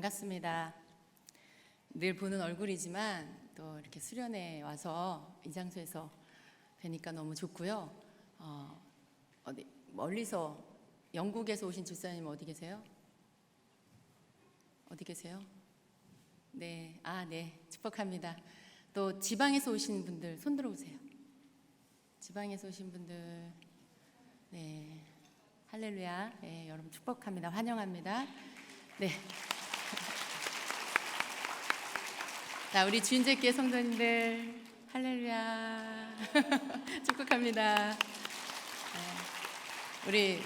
반갑습니다. 늘 보는 얼굴이지만 또 이렇게 수련회 와서 이 장소에서 뵈니까 너무 좋고요. 어디 멀리서 영국에서 오신 집사님 어디 계세요? 어디 계세요? 네, 네, 축복합니다. 또 지방에서 오신 분들 손 들어보세요. 지방에서 오신 분들, 네, 할렐루야. 네, 여러분 축복합니다. 환영합니다. 네. 자, 우리 주인제께 성도님들 할렐루야. 축복합니다. 네. 우리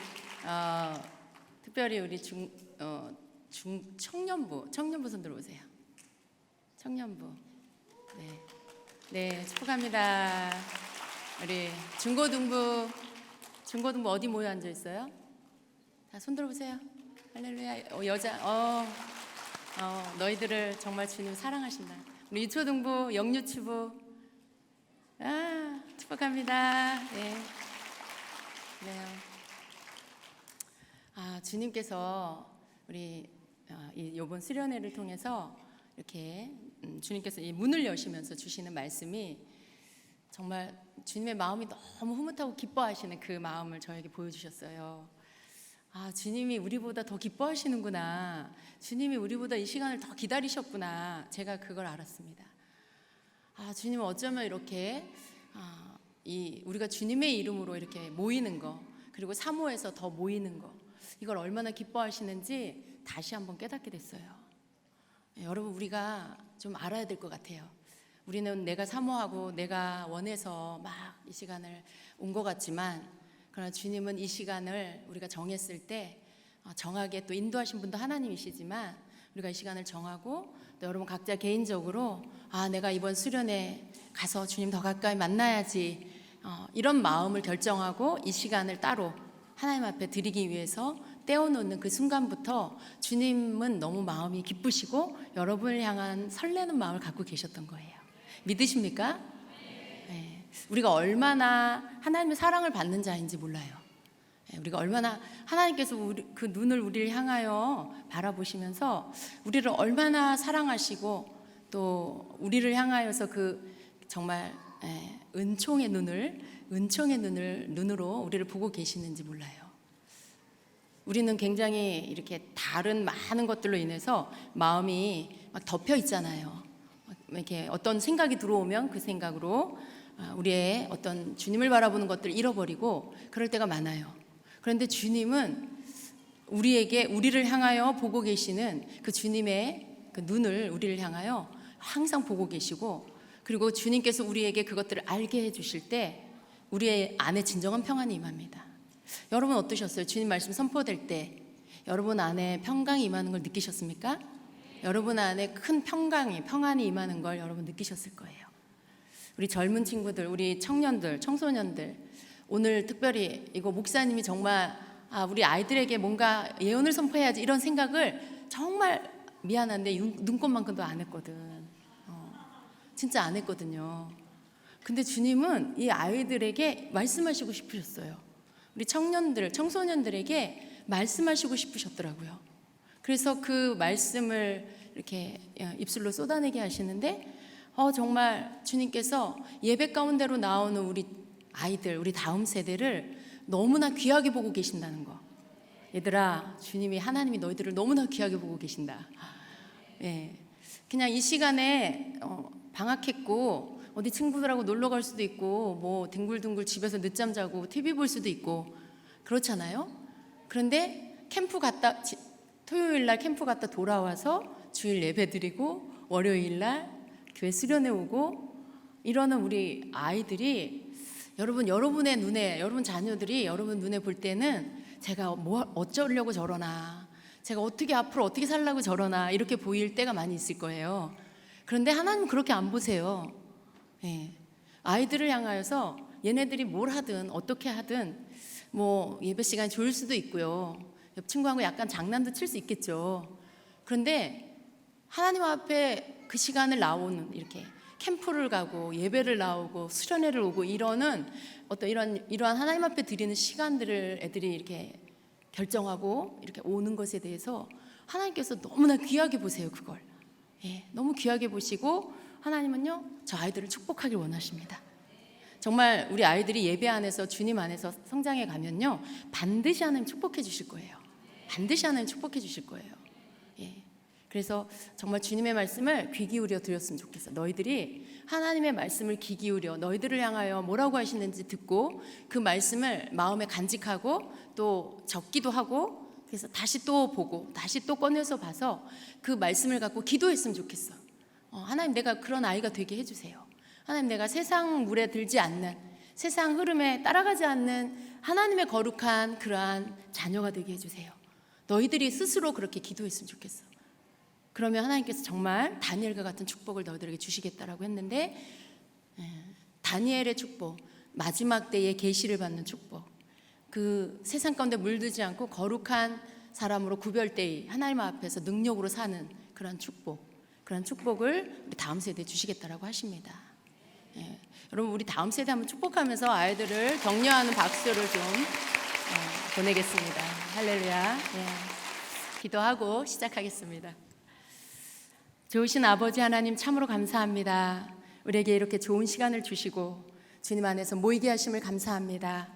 특별히 우리 청년부 손 들어오세요. 청년부. 네, 축복합니다. 우리 중고등부 어디 모여 앉아 있어요? 자, 손 들어보세요. 할렐루야. 여자, 너희들을 정말 주님 사랑하신다. 우리 유초등부, 영유치부, 축복합니다. 네. 그래요. 주님께서 우리 이번 수련회를 통해서 이렇게 주님께서 이 문을 여시면서 주시는 말씀이 정말 주님의 마음이 너무 흐뭇하고 기뻐하시는 그 마음을 저에게 보여주셨어요. 주님이 우리보다 더 기뻐하시는구나. 주님이 우리보다 이 시간을 더 기다리셨구나. 제가 그걸 알았습니다. 주님은 어쩌면 이렇게 우리가 주님의 이름으로 이렇게 모이는 거, 그리고 사모해서 더 모이는 거, 이걸 얼마나 기뻐하시는지 다시 한번 깨닫게 됐어요. 여러분, 우리가 좀 알아야 될 것 같아요. 우리는 내가 사모하고 내가 원해서 막 이 시간을 온 것 같지만, 그러나 주님은 이 시간을 우리가 정했을 때 정하게 또 인도하신 분도 하나님이시지만, 우리가 이 시간을 정하고 또 여러분 각자 개인적으로 내가 이번 수련회 가서 주님 더 가까이 만나야지, 이런 마음을 결정하고 이 시간을 따로 하나님 앞에 드리기 위해서 떼어놓는 그 순간부터 주님은 너무 마음이 기쁘시고 여러분을 향한 설레는 마음을 갖고 계셨던 거예요. 믿으십니까? 네. 우리가 얼마나 하나님의 사랑을 받는 자인지 몰라요. 우리가 얼마나 하나님께서 그 눈을 우리를 향하여 바라보시면서 우리를 얼마나 사랑하시고 또 우리를 향하여서 그 정말 은총의 눈으로 우리를 보고 계시는지 몰라요. 우리는 굉장히 이렇게 다른 많은 것들로 인해서 마음이 막 덮여 있잖아요. 이렇게 어떤 생각이 들어오면 그 생각으로 우리의 어떤 주님을 바라보는 것들을 잃어버리고 그럴 때가 많아요. 그런데 주님은 우리를 향하여 보고 계시는 그 주님의 그 눈을 우리를 향하여 항상 보고 계시고, 그리고 주님께서 우리에게 그것들을 알게 해주실 때 우리의 안에 진정한 평안이 임합니다. 여러분 어떠셨어요? 주님 말씀 선포될 때 여러분 안에 평강이 임하는 걸 느끼셨습니까? 여러분 안에 큰 평안이 임하는 걸 여러분 느끼셨을 거예요. 우리 젊은 친구들, 우리 청년들, 청소년들, 오늘 특별히 이거 목사님이 정말 우리 아이들에게 뭔가 예언을 선포해야지 이런 생각을 정말 미안한데 눈꽃만큼도 안 했거든. 진짜 안 했거든요. 근데 주님은 이 아이들에게 말씀하시고 싶으셨어요. 우리 청년들, 청소년들에게 말씀하시고 싶으셨더라고요. 그래서 그 말씀을 이렇게 입술로 쏟아내게 하시는데 정말 주님께서 예배 가운데로 나오는 우리 아이들, 우리 다음 세대를 너무나 귀하게 보고 계신다는 거. 얘들아, 하나님이 너희들을 너무나 귀하게 보고 계신다. 그냥 이 시간에 방학했고 어디 친구들하고 놀러 갈 수도 있고 뭐 뒹굴뒹굴 집에서 늦잠 자고 TV 볼 수도 있고 그렇잖아요. 그런데 토요일 날 캠프 갔다 돌아와서 주일 예배 드리고 월요일 날 교회 수련회 오고 이러는 우리 아이들이 여러분의 눈에, 여러분 자녀들이 여러분 눈에 볼 때는 제가 어쩌려고 저러나, 제가 앞으로 어떻게 살라고 저러나 이렇게 보일 때가 많이 있을 거예요. 그런데 하나님은 그렇게 안 보세요. 아이들을 향하여서 얘네들이 뭘 하든 어떻게 하든 뭐 예배 시간이 좋을 수도 있고요. 옆 친구하고 약간 장난도 칠 수 있겠죠. 그런데 하나님 앞에 그 시간을 나오는, 이렇게 캠프를 가고 예배를 나오고 수련회를 오고 이러는 어떤 이러한 하나님 앞에 드리는 시간들을 애들이 이렇게 결정하고 이렇게 오는 것에 대해서 하나님께서 너무나 귀하게 보세요. 그걸 너무 귀하게 보시고 하나님은요 저 아이들을 축복하길 원하십니다. 정말 우리 아이들이 예배 안에서 주님 안에서 성장해 가면요 반드시 하나님 축복해 주실 거예요. 반드시 하나님 축복해 주실 거예요. 그래서 정말 주님의 말씀을 귀 기울여 들었으면 좋겠어. 너희들이 하나님의 말씀을 귀 기울여 너희들을 향하여 뭐라고 하시는지 듣고 그 말씀을 마음에 간직하고 또 적기도 하고, 그래서 다시 또 보고 다시 또 꺼내서 봐서 그 말씀을 갖고 기도했으면 좋겠어. 하나님 내가 그런 아이가 되게 해주세요. 하나님 내가 세상 물에 들지 않는, 세상 흐름에 따라가지 않는 하나님의 거룩한 그러한 자녀가 되게 해주세요. 너희들이 스스로 그렇게 기도했으면 좋겠어. 그러면 하나님께서 정말 다니엘과 같은 축복을 너희들에게 주시겠다라고 했는데, 다니엘의 축복, 마지막 때에 계시를 받는 축복, 그 세상 가운데 물들지 않고 거룩한 사람으로 구별되이 하나님 앞에서 능력으로 사는 그런 축복, 그런 축복을 우리 다음 세대에 주시겠다라고 하십니다. 여러분 우리 다음 세대 한번 축복하면서 아이들을 격려하는 박수를 좀 보내겠습니다. 할렐루야. 기도하고 시작하겠습니다. 좋으신 아버지 하나님 참으로 감사합니다. 우리에게 이렇게 좋은 시간을 주시고 주님 안에서 모이게 하심을 감사합니다.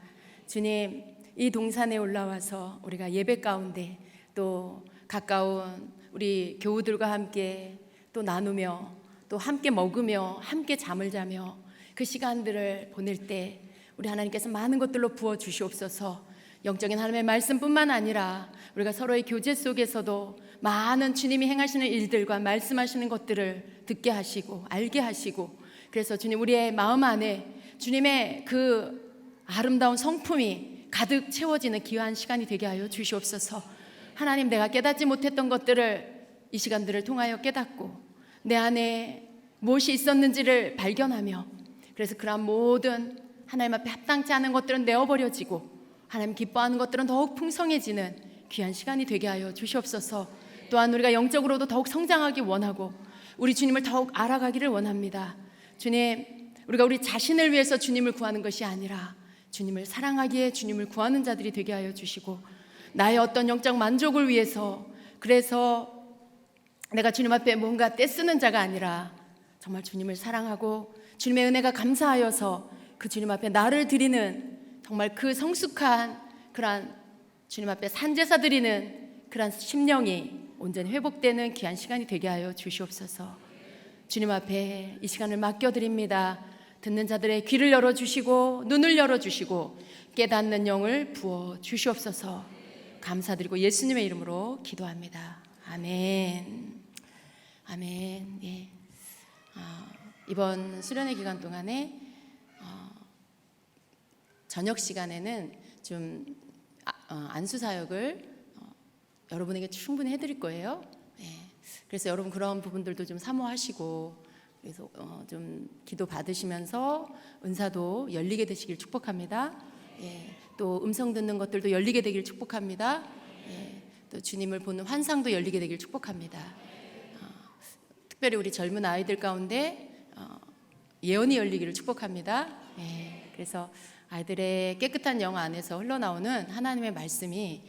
주님, 이 동산에 올라와서 우리가 예배 가운데 또 가까운 우리 교우들과 함께 또 나누며 또 함께 먹으며 함께 잠을 자며 그 시간들을 보낼 때 우리 하나님께서 많은 것들로 부어 주시옵소서. 영적인 하나님의 말씀뿐만 아니라 우리가 서로의 교제 속에서도 많은 주님이 행하시는 일들과 말씀하시는 것들을 듣게 하시고 알게 하시고, 그래서 주님 우리의 마음 안에 주님의 그 아름다운 성품이 가득 채워지는 귀한 시간이 되게 하여 주시옵소서. 하나님 내가 깨닫지 못했던 것들을 이 시간들을 통하여 깨닫고 내 안에 무엇이 있었는지를 발견하며, 그래서 그러한 모든 하나님 앞에 합당치 않은 것들은 내어버려지고 하나님 기뻐하는 것들은 더욱 풍성해지는 귀한 시간이 되게 하여 주시옵소서. 또한 우리가 영적으로도 더욱 성장하기 원하고 우리 주님을 더욱 알아가기를 원합니다. 주님, 우리가 우리 자신을 위해서 주님을 구하는 것이 아니라 주님을 사랑하기에 주님을 구하는 자들이 되게 하여 주시고, 나의 어떤 영적 만족을 위해서 그래서 내가 주님 앞에 뭔가 떼쓰는 자가 아니라 정말 주님을 사랑하고 주님의 은혜가 감사하여서 그 주님 앞에 나를 드리는 정말 그 성숙한 그러한 주님 앞에 산제사 드리는 그러한 심령이 온전히 회복되는 귀한 시간이 되게 하여 주시옵소서. 주님 앞에 이 시간을 맡겨드립니다. 듣는 자들의 귀를 열어주시고 눈을 열어주시고 깨닫는 영을 부어 주시옵소서. 감사드리고 예수님의 이름으로 기도합니다. 아멘. 아멘. 이번 수련회 기간 동안에 저녁 시간에는 좀 안수 사역을 여러분에게 충분히 해드릴 거예요. 그래서 여러분 그런 부분들도 좀 사모하시고, 그래서 좀 기도 받으시면서 은사도 열리게 되시길 축복합니다. 또 음성 듣는 것들도 열리게 되길 축복합니다. 또 주님을 보는 환상도 열리게 되길 축복합니다. 특별히 우리 젊은 아이들 가운데 예언이 열리기를 축복합니다. 그래서 아이들의 깨끗한 영 안에서 흘러나오는 하나님의 말씀이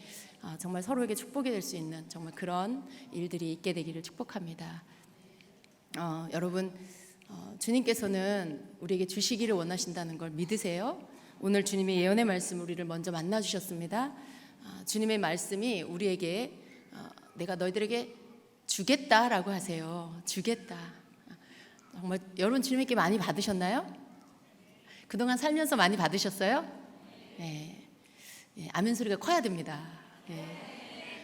정말 서로에게 축복이 될 수 있는 정말 그런 일들이 있게 되기를 축복합니다. 여러분, 주님께서는 우리에게 주시기를 원하신다는 걸 믿으세요? 오늘 주님의 예언의 말씀 우리를 먼저 만나 주셨습니다. 주님의 말씀이 우리에게 내가 너희들에게 주겠다라고 하세요. 주겠다. 정말 여러분 주님께 많이 받으셨나요? 그동안 살면서 많이 받으셨어요? 아멘 소리가 커야 됩니다.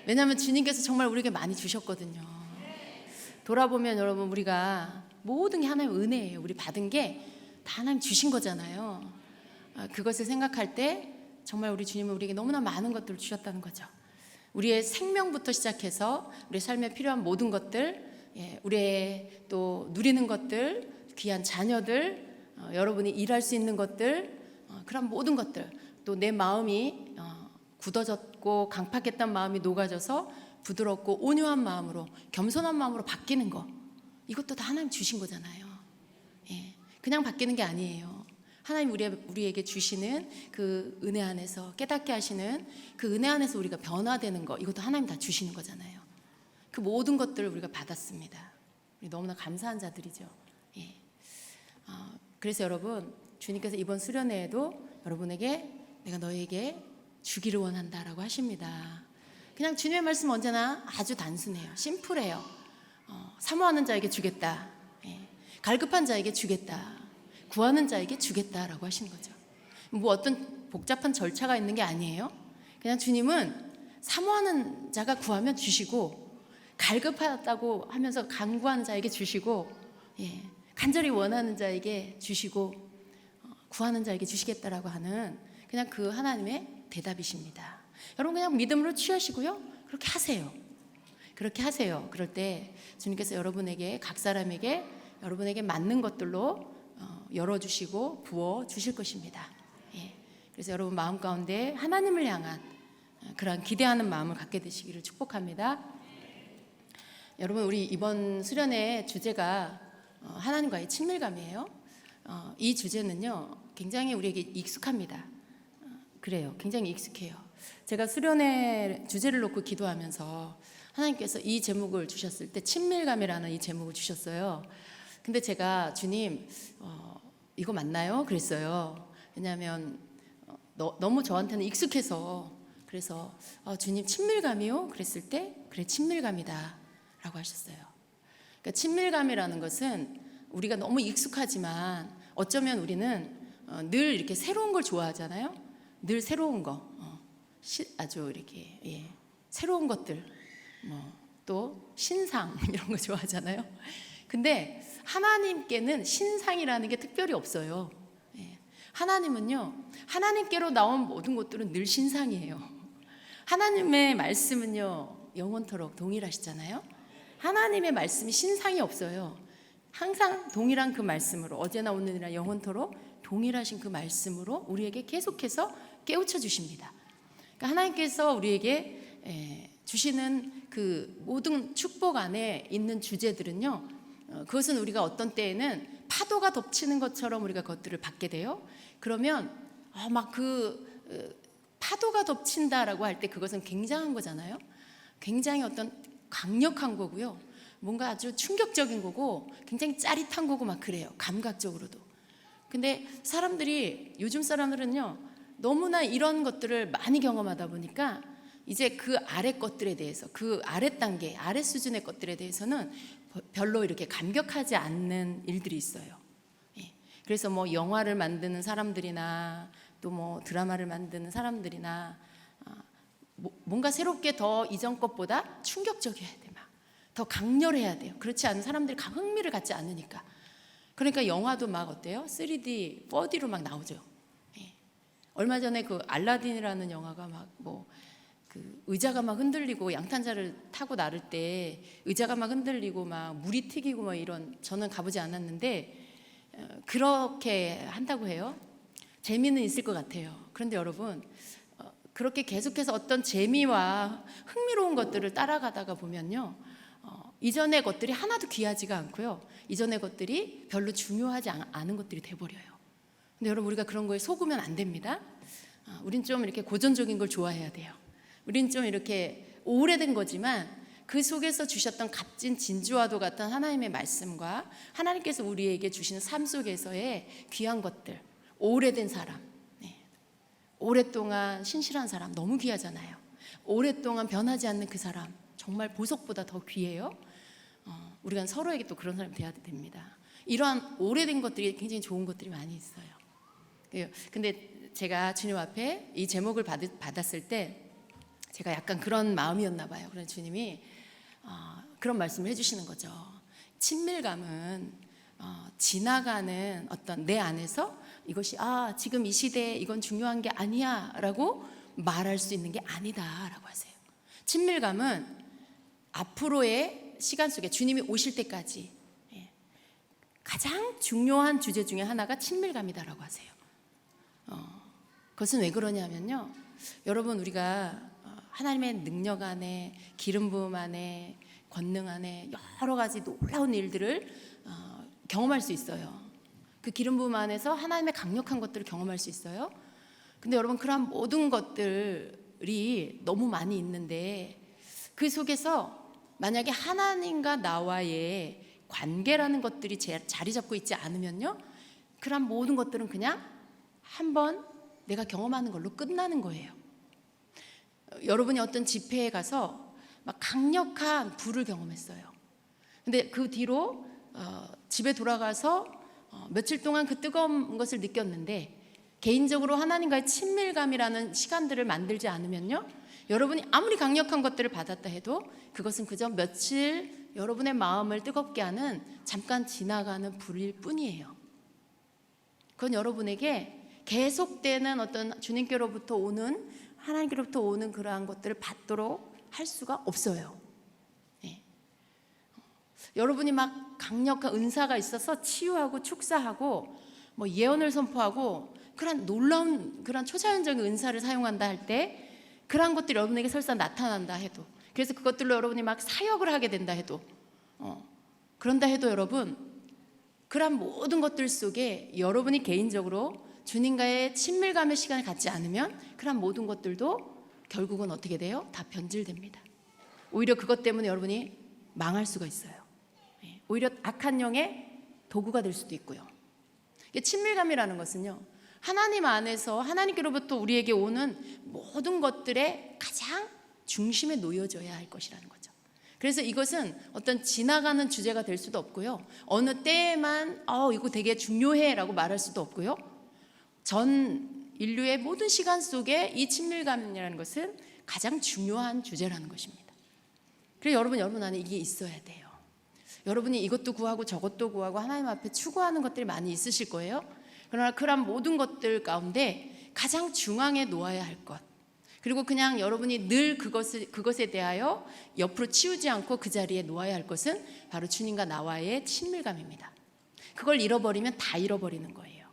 왜냐하면 주님께서 정말 우리에게 많이 주셨거든요. 돌아보면 여러분 우리가 모든 게 하나님의 은혜예요. 우리 받은 게 다 하나님 주신 거잖아요. 그것을 생각할 때 정말 우리 주님은 우리에게 너무나 많은 것들을 주셨다는 거죠. 우리의 생명부터 시작해서 우리 삶에 필요한 모든 것들, 우리의 또 누리는 것들, 귀한 자녀들, 여러분이 일할 수 있는 것들, 그런 모든 것들, 또 내 마음이 굳어졌고 강팍했던 마음이 녹아져서 부드럽고 온유한 마음으로, 겸손한 마음으로 바뀌는 거, 이것도 다 하나님 주신 거잖아요. 그냥 바뀌는 게 아니에요. 하나님 우리에게 주시는 그 은혜 안에서 깨닫게 하시는 그 은혜 안에서 우리가 변화되는 거, 이것도 하나님 다 주시는 거잖아요. 그 모든 것들을 우리가 받았습니다. 우리 너무나 감사한 자들이죠. 예. 그래서 여러분, 주님께서 이번 수련회에도 여러분에게 내가 너에게 주기를 원한다라고 하십니다. 그냥 주님의 말씀 언제나 아주 단순해요. 심플해요. 사모하는 자에게 주겠다. 예. 갈급한 자에게 주겠다. 구하는 자에게 주겠다라고 하시는 거죠. 뭐 어떤 복잡한 절차가 있는 게 아니에요. 그냥 주님은 사모하는 자가 구하면 주시고, 갈급하다고 하면서 간구하는 자에게 주시고, 예. 간절히 원하는 자에게 주시고, 구하는 자에게 주시겠다라고 하는 그냥 그 하나님의 대답이십니다. 여러분 그냥 믿음으로 취하시고요. 그렇게 하세요. 그렇게 하세요. 그럴 때 주님께서 여러분에게, 각 사람에게 여러분에게 맞는 것들로 열어주시고 부어주실 것입니다. 예. 그래서 여러분 마음 가운데 하나님을 향한 그런 기대하는 마음을 갖게 되시기를 축복합니다. 여러분, 우리 이번 수련의 주제가 하나님과의 친밀감이에요. 이 주제는요 굉장히 우리에게 익숙합니다. 그래요. 굉장히 익숙해요. 제가 수련회 주제를 놓고 기도하면서 하나님께서 이 제목을 주셨을 때 친밀감이라는 이 제목을 주셨어요. 근데 제가 주님 이거 맞나요? 그랬어요. 왜냐하면 너무 저한테는 익숙해서. 그래서 주님 친밀감이요? 그랬을 때 그래 친밀감이다 라고 하셨어요. 그러니까 친밀감이라는 것은 우리가 너무 익숙하지만 어쩌면 우리는 늘 이렇게 새로운 걸 좋아하잖아요. 늘 새로운 거, 아주 이렇게 새로운 것들, 또 신상 이런 거 좋아하잖아요. 근데 하나님께는 신상이라는 게 특별히 없어요. 하나님은요, 하나님께로 나온 모든 것들은 늘 신상이에요. 하나님의 말씀은요 영원토록 동일하시잖아요. 하나님의 말씀이 신상이 없어요. 항상 동일한 그 말씀으로, 어제나 오늘이나 영원토록 동일하신 그 말씀으로 우리에게 계속해서 깨우쳐 주십니다. 그러니까 하나님께서 우리에게 주시는 그 모든 축복 안에 있는 주제들은요, 그것은 우리가 어떤 때에는 파도가 덮치는 것처럼 우리가 그것들을 받게 돼요. 그러면 막 파도가 덮친다라고 할 때 그것은 굉장한 거잖아요. 굉장히 어떤 강력한 거고요. 뭔가 아주 충격적인 거고 굉장히 짜릿한 거고 막 그래요. 감각적으로도. 근데 요즘 사람들은요 너무나 이런 것들을 많이 경험하다 보니까 이제 그 아래 것들에 대해서, 그 아래 단계, 아래 수준의 것들에 대해서는 별로 이렇게 감격하지 않는 일들이 있어요. 그래서 뭐 영화를 만드는 사람들이나 또 뭐 드라마를 만드는 사람들이나 뭔가 새롭게 더 이전 것보다 충격적이어야 돼. 막 더 강렬해야 돼요. 그렇지 않은 사람들이 흥미를 갖지 않으니까. 그러니까 영화도 막 어때요? 3D, 4D로 막 나오죠. 얼마 전에 그 알라딘이라는 영화가 막 그 의자가 막 흔들리고 양탄자를 타고 나를 때 의자가 막 흔들리고 막 물이 튀기고 막 이런, 저는 가보지 않았는데 그렇게 한다고 해요. 재미는 있을 것 같아요. 그런데 여러분, 그렇게 계속해서 어떤 재미와 흥미로운 것들을 따라가다가 보면요, 이전의 것들이 하나도 귀하지가 않고요, 이전의 것들이 별로 중요하지 않은 것들이 돼버려요. 근데 여러분, 우리가 그런 거에 속으면 안 됩니다. 우린 좀 이렇게 고전적인 걸 좋아해야 돼요. 우린 좀 이렇게 오래된 거지만 그 속에서 주셨던 값진 진주와도 같은 하나님의 말씀과 하나님께서 우리에게 주시는 삶 속에서의 귀한 것들, 오래된 사람, 오랫동안 신실한 사람 너무 귀하잖아요. 오랫동안 변하지 않는 그 사람 정말 보석보다 더 귀해요. 우리가 서로에게 또 그런 사람이 돼야 됩니다. 이러한 오래된 것들이 굉장히 좋은 것들이 많이 있어요. 근데 제가 주님 앞에 이 제목을 받았을 때 제가 약간 그런 마음이었나 봐요. 그래서 주님이 그런 말씀을 해주시는 거죠. 친밀감은 지나가는 어떤 내 안에서 이것이 지금 이 시대에 이건 중요한 게 아니야 라고 말할 수 있는 게 아니다 라고 하세요. 친밀감은 앞으로의 시간 속에 주님이 오실 때까지 가장 중요한 주제 중에 하나가 친밀감이다라고 하세요. 그것은 왜 그러냐면요, 여러분, 우리가 하나님의 능력 안에, 기름 부음 안에, 권능 안에 여러 가지 놀라운 일들을 경험할 수 있어요. 그 기름 부음 안에서 하나님의 강력한 것들을 경험할 수 있어요. 근데 여러분, 그러한 모든 것들이 너무 많이 있는데 그 속에서 만약에 하나님과 나와의 관계라는 것들이 자리 잡고 있지 않으면요, 그런 모든 것들은 그냥 한번 내가 경험하는 걸로 끝나는 거예요. 여러분이 어떤 집회에 가서 막 강력한 불을 경험했어요. 근데 그 뒤로 집에 돌아가서 며칠 동안 그 뜨거운 것을 느꼈는데, 개인적으로 하나님과의 친밀감이라는 시간들을 만들지 않으면요, 여러분이 아무리 강력한 것들을 받았다 해도 그것은 그저 며칠 여러분의 마음을 뜨겁게 하는 잠깐 지나가는 불일 뿐이에요. 그건 여러분에게 계속되는 어떤 주님께로부터 오는, 하나님께로부터 오는 그러한 것들을 받도록 할 수가 없어요. 네. 여러분이 막 강력한 은사가 있어서 치유하고 축사하고 뭐 예언을 선포하고 그런 놀라운 그런 초자연적인 은사를 사용한다 할 때, 그러한 것들이 여러분에게 설사 나타난다 해도, 그래서 그것들로 여러분이 막 사역을 하게 된다 해도, 그런다 해도 여러분, 그러한 모든 것들 속에 여러분이 개인적으로 주님과의 친밀감의 시간을 갖지 않으면 그러한 모든 것들도 결국은 어떻게 돼요? 다 변질됩니다. 오히려 그것 때문에 여러분이 망할 수가 있어요. 오히려 악한 영의 도구가 될 수도 있고요. 친밀감이라는 것은요, 하나님 안에서 하나님께로부터 우리에게 오는 모든 것들의 가장 중심에 놓여져야 할 것이라는 거죠. 그래서 이것은 어떤 지나가는 주제가 될 수도 없고요, 어느 때에만 이거 되게 중요해 라고 말할 수도 없고요, 전 인류의 모든 시간 속에 이 친밀감이라는 것은 가장 중요한 주제라는 것입니다. 그래서 여러분 안에 이게 있어야 돼요. 여러분이 이것도 구하고 저것도 구하고 하나님 앞에 추구하는 것들이 많이 있으실 거예요. 그러나 그런 모든 것들 가운데 가장 중앙에 놓아야 할 것, 그리고 그냥 여러분이 늘 그것에 대하여 옆으로 치우지 않고 그 자리에 놓아야 할 것은 바로 주님과 나와의 친밀감입니다. 그걸 잃어버리면 다 잃어버리는 거예요.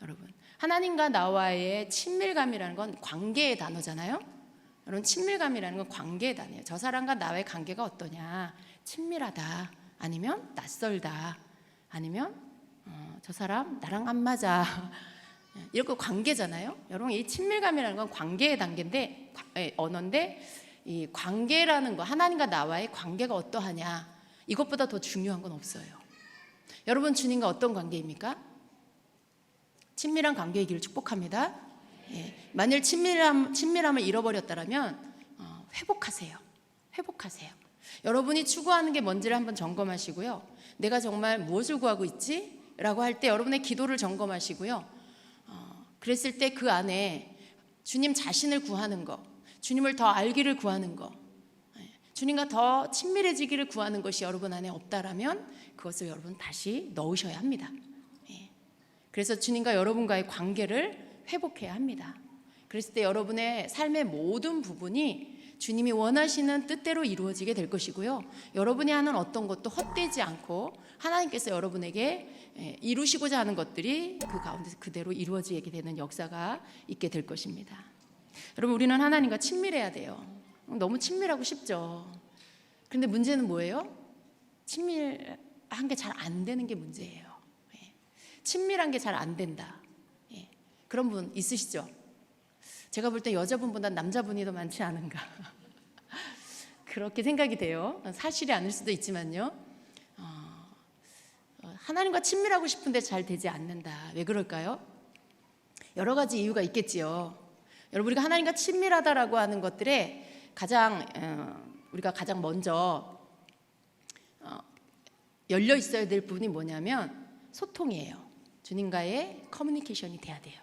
여러분, 하나님과 나와의 친밀감이라는 건 관계의 단어잖아요. 여러분, 친밀감이라는 건 관계의 단어예요. 저 사람과 나의 관계가 어떠냐, 친밀하다, 아니면 낯설다, 아니면 저 사람 나랑 안 맞아, 이렇게 관계잖아요. 여러분, 이 친밀감이라는 건 관계의 단계인데, 언어인데, 이 관계라는 거, 하나님과 나와의 관계가 어떠하냐, 이것보다 더 중요한 건 없어요. 여러분, 주님과 어떤 관계입니까? 친밀한 관계이기를 축복합니다. 만일 친밀함을 잃어버렸다면 회복하세요. 여러분이 추구하는 게 뭔지를 한번 점검하시고요, 내가 정말 무엇을 구하고 있지? 라고 할 때 여러분의 기도를 점검하시고요, 그랬을 때 그 안에 주님 자신을 구하는 거, 주님을 더 알기를 구하는 거, 주님과 더 친밀해지기를 구하는 것이 여러분 안에 없다라면 그것을 여러분 다시 넣으셔야 합니다. 그래서 주님과 여러분과의 관계를 회복해야 합니다. 그랬을 때 여러분의 삶의 모든 부분이 주님이 원하시는 뜻대로 이루어지게 될 것이고요, 여러분이 하는 어떤 것도 헛되지 않고 하나님께서 여러분에게 이루시고자 하는 것들이 그 가운데서 그대로 이루어지게 되는 역사가 있게 될 것입니다. 여러분, 우리는 하나님과 친밀해야 돼요. 너무 친밀하고 싶죠. 그런데 문제는 뭐예요? 친밀한 게 잘 안 되는 게 문제예요. 친밀한 게 잘 안 된다, 그런 분 있으시죠? 제가 볼 때 여자분보다 남자분이 더 많지 않은가 그렇게 생각이 돼요. 사실이 아닐 수도 있지만요, 하나님과 친밀하고 싶은데 잘 되지 않는다. 왜 그럴까요? 여러 가지 이유가 있겠지요. 여러분, 우리가 하나님과 친밀하다라고 하는 것들에 우리가 가장 먼저 열려 있어야 될 부분이 뭐냐면 소통이에요. 주님과의 커뮤니케이션이 돼야 돼요.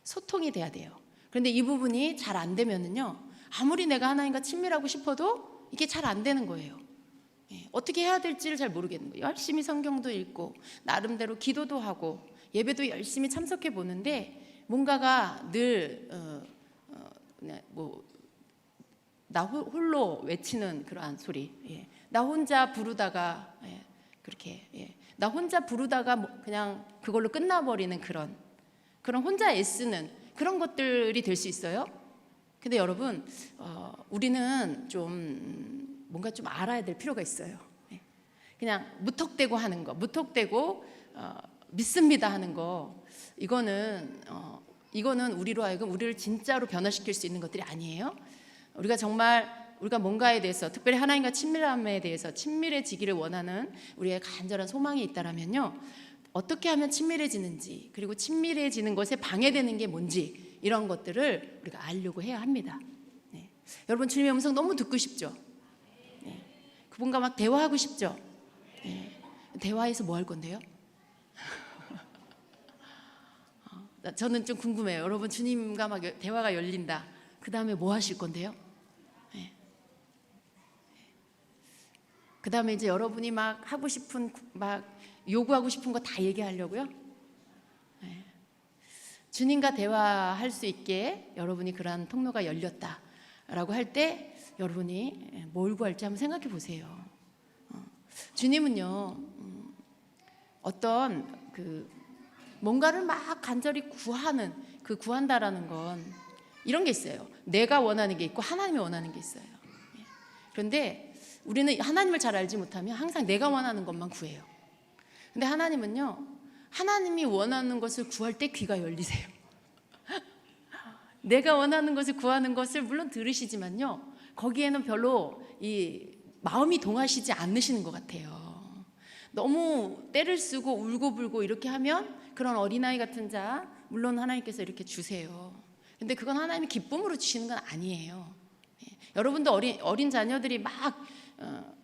소통이 돼야 돼요. 그런데 이 부분이 잘 안 되면은요, 아무리 내가 하나님과 친밀하고 싶어도 이게 잘 안 되는 거예요. 어떻게 해야 될지를 잘 모르겠는 거예요. 열심히 성경도 읽고 나름대로 기도도 하고 예배도 열심히 참석해 보는데 뭔가가 늘 나 홀로 외치는 그러한 소리, 나 혼자 부르다가 그렇게 나 혼자 부르다가 그냥 그걸로 끝나버리는 그런 혼자 애쓰는 그런 것들이 될 수 있어요. 근데 여러분, 우리는 좀 뭔가 좀 알아야 될 필요가 있어요. 그냥 무턱대고 하는 거, 무턱대고 믿습니다 하는 거, 이거는 우리로 하여금 우리를 진짜로 변화시킬 수 있는 것들이 아니에요. 우리가 정말 우리가 뭔가에 대해서, 특별히 하나님과 친밀함에 대해서 친밀해지기를 원하는 우리의 간절한 소망이 있다라면요, 어떻게 하면 친밀해지는지, 그리고 친밀해지는 것에 방해되는 게 뭔지, 이런 것들을 우리가 알려고 해야 합니다. 네. 여러분, 주님의 음성 너무 듣고 싶죠? 네. 그분과 막 대화하고 싶죠? 네. 대화해서 뭐 할 건데요? 저는 좀 궁금해요. 여러분, 주님과 막 대화가 열린다. 그 다음에 뭐 하실 건데요? 네. 그 다음에 이제 여러분이 막 하고 싶은, 막 요구하고 싶은 거 다 얘기하려고요? 네. 주님과 대화할 수 있게 여러분이 그러한 통로가 열렸다라고 할 때 여러분이 뭘 구할지 한번 생각해 보세요. 주님은요, 어떤 뭔가를 막 간절히 구하는, 그 구한다라는 건 이런 게 있어요. 내가 원하는 게 있고 하나님이 원하는 게 있어요. 그런데 우리는 하나님을 잘 알지 못하면 항상 내가 원하는 것만 구해요. 근데 하나님은요, 하나님이 원하는 것을 구할 때 귀가 열리세요. 내가 원하는 것을 구하는 것을 물론 들으시지만요, 거기에는 별로 이 마음이 동하시지 않으시는 것 같아요. 너무 때를 쓰고 울고불고 이렇게 하면 그런 어린아이 같은 자, 물론 하나님께서 이렇게 주세요. 근데 그건 하나님이 기쁨으로 주시는 건 아니에요. 여러분도 어린 자녀들이 막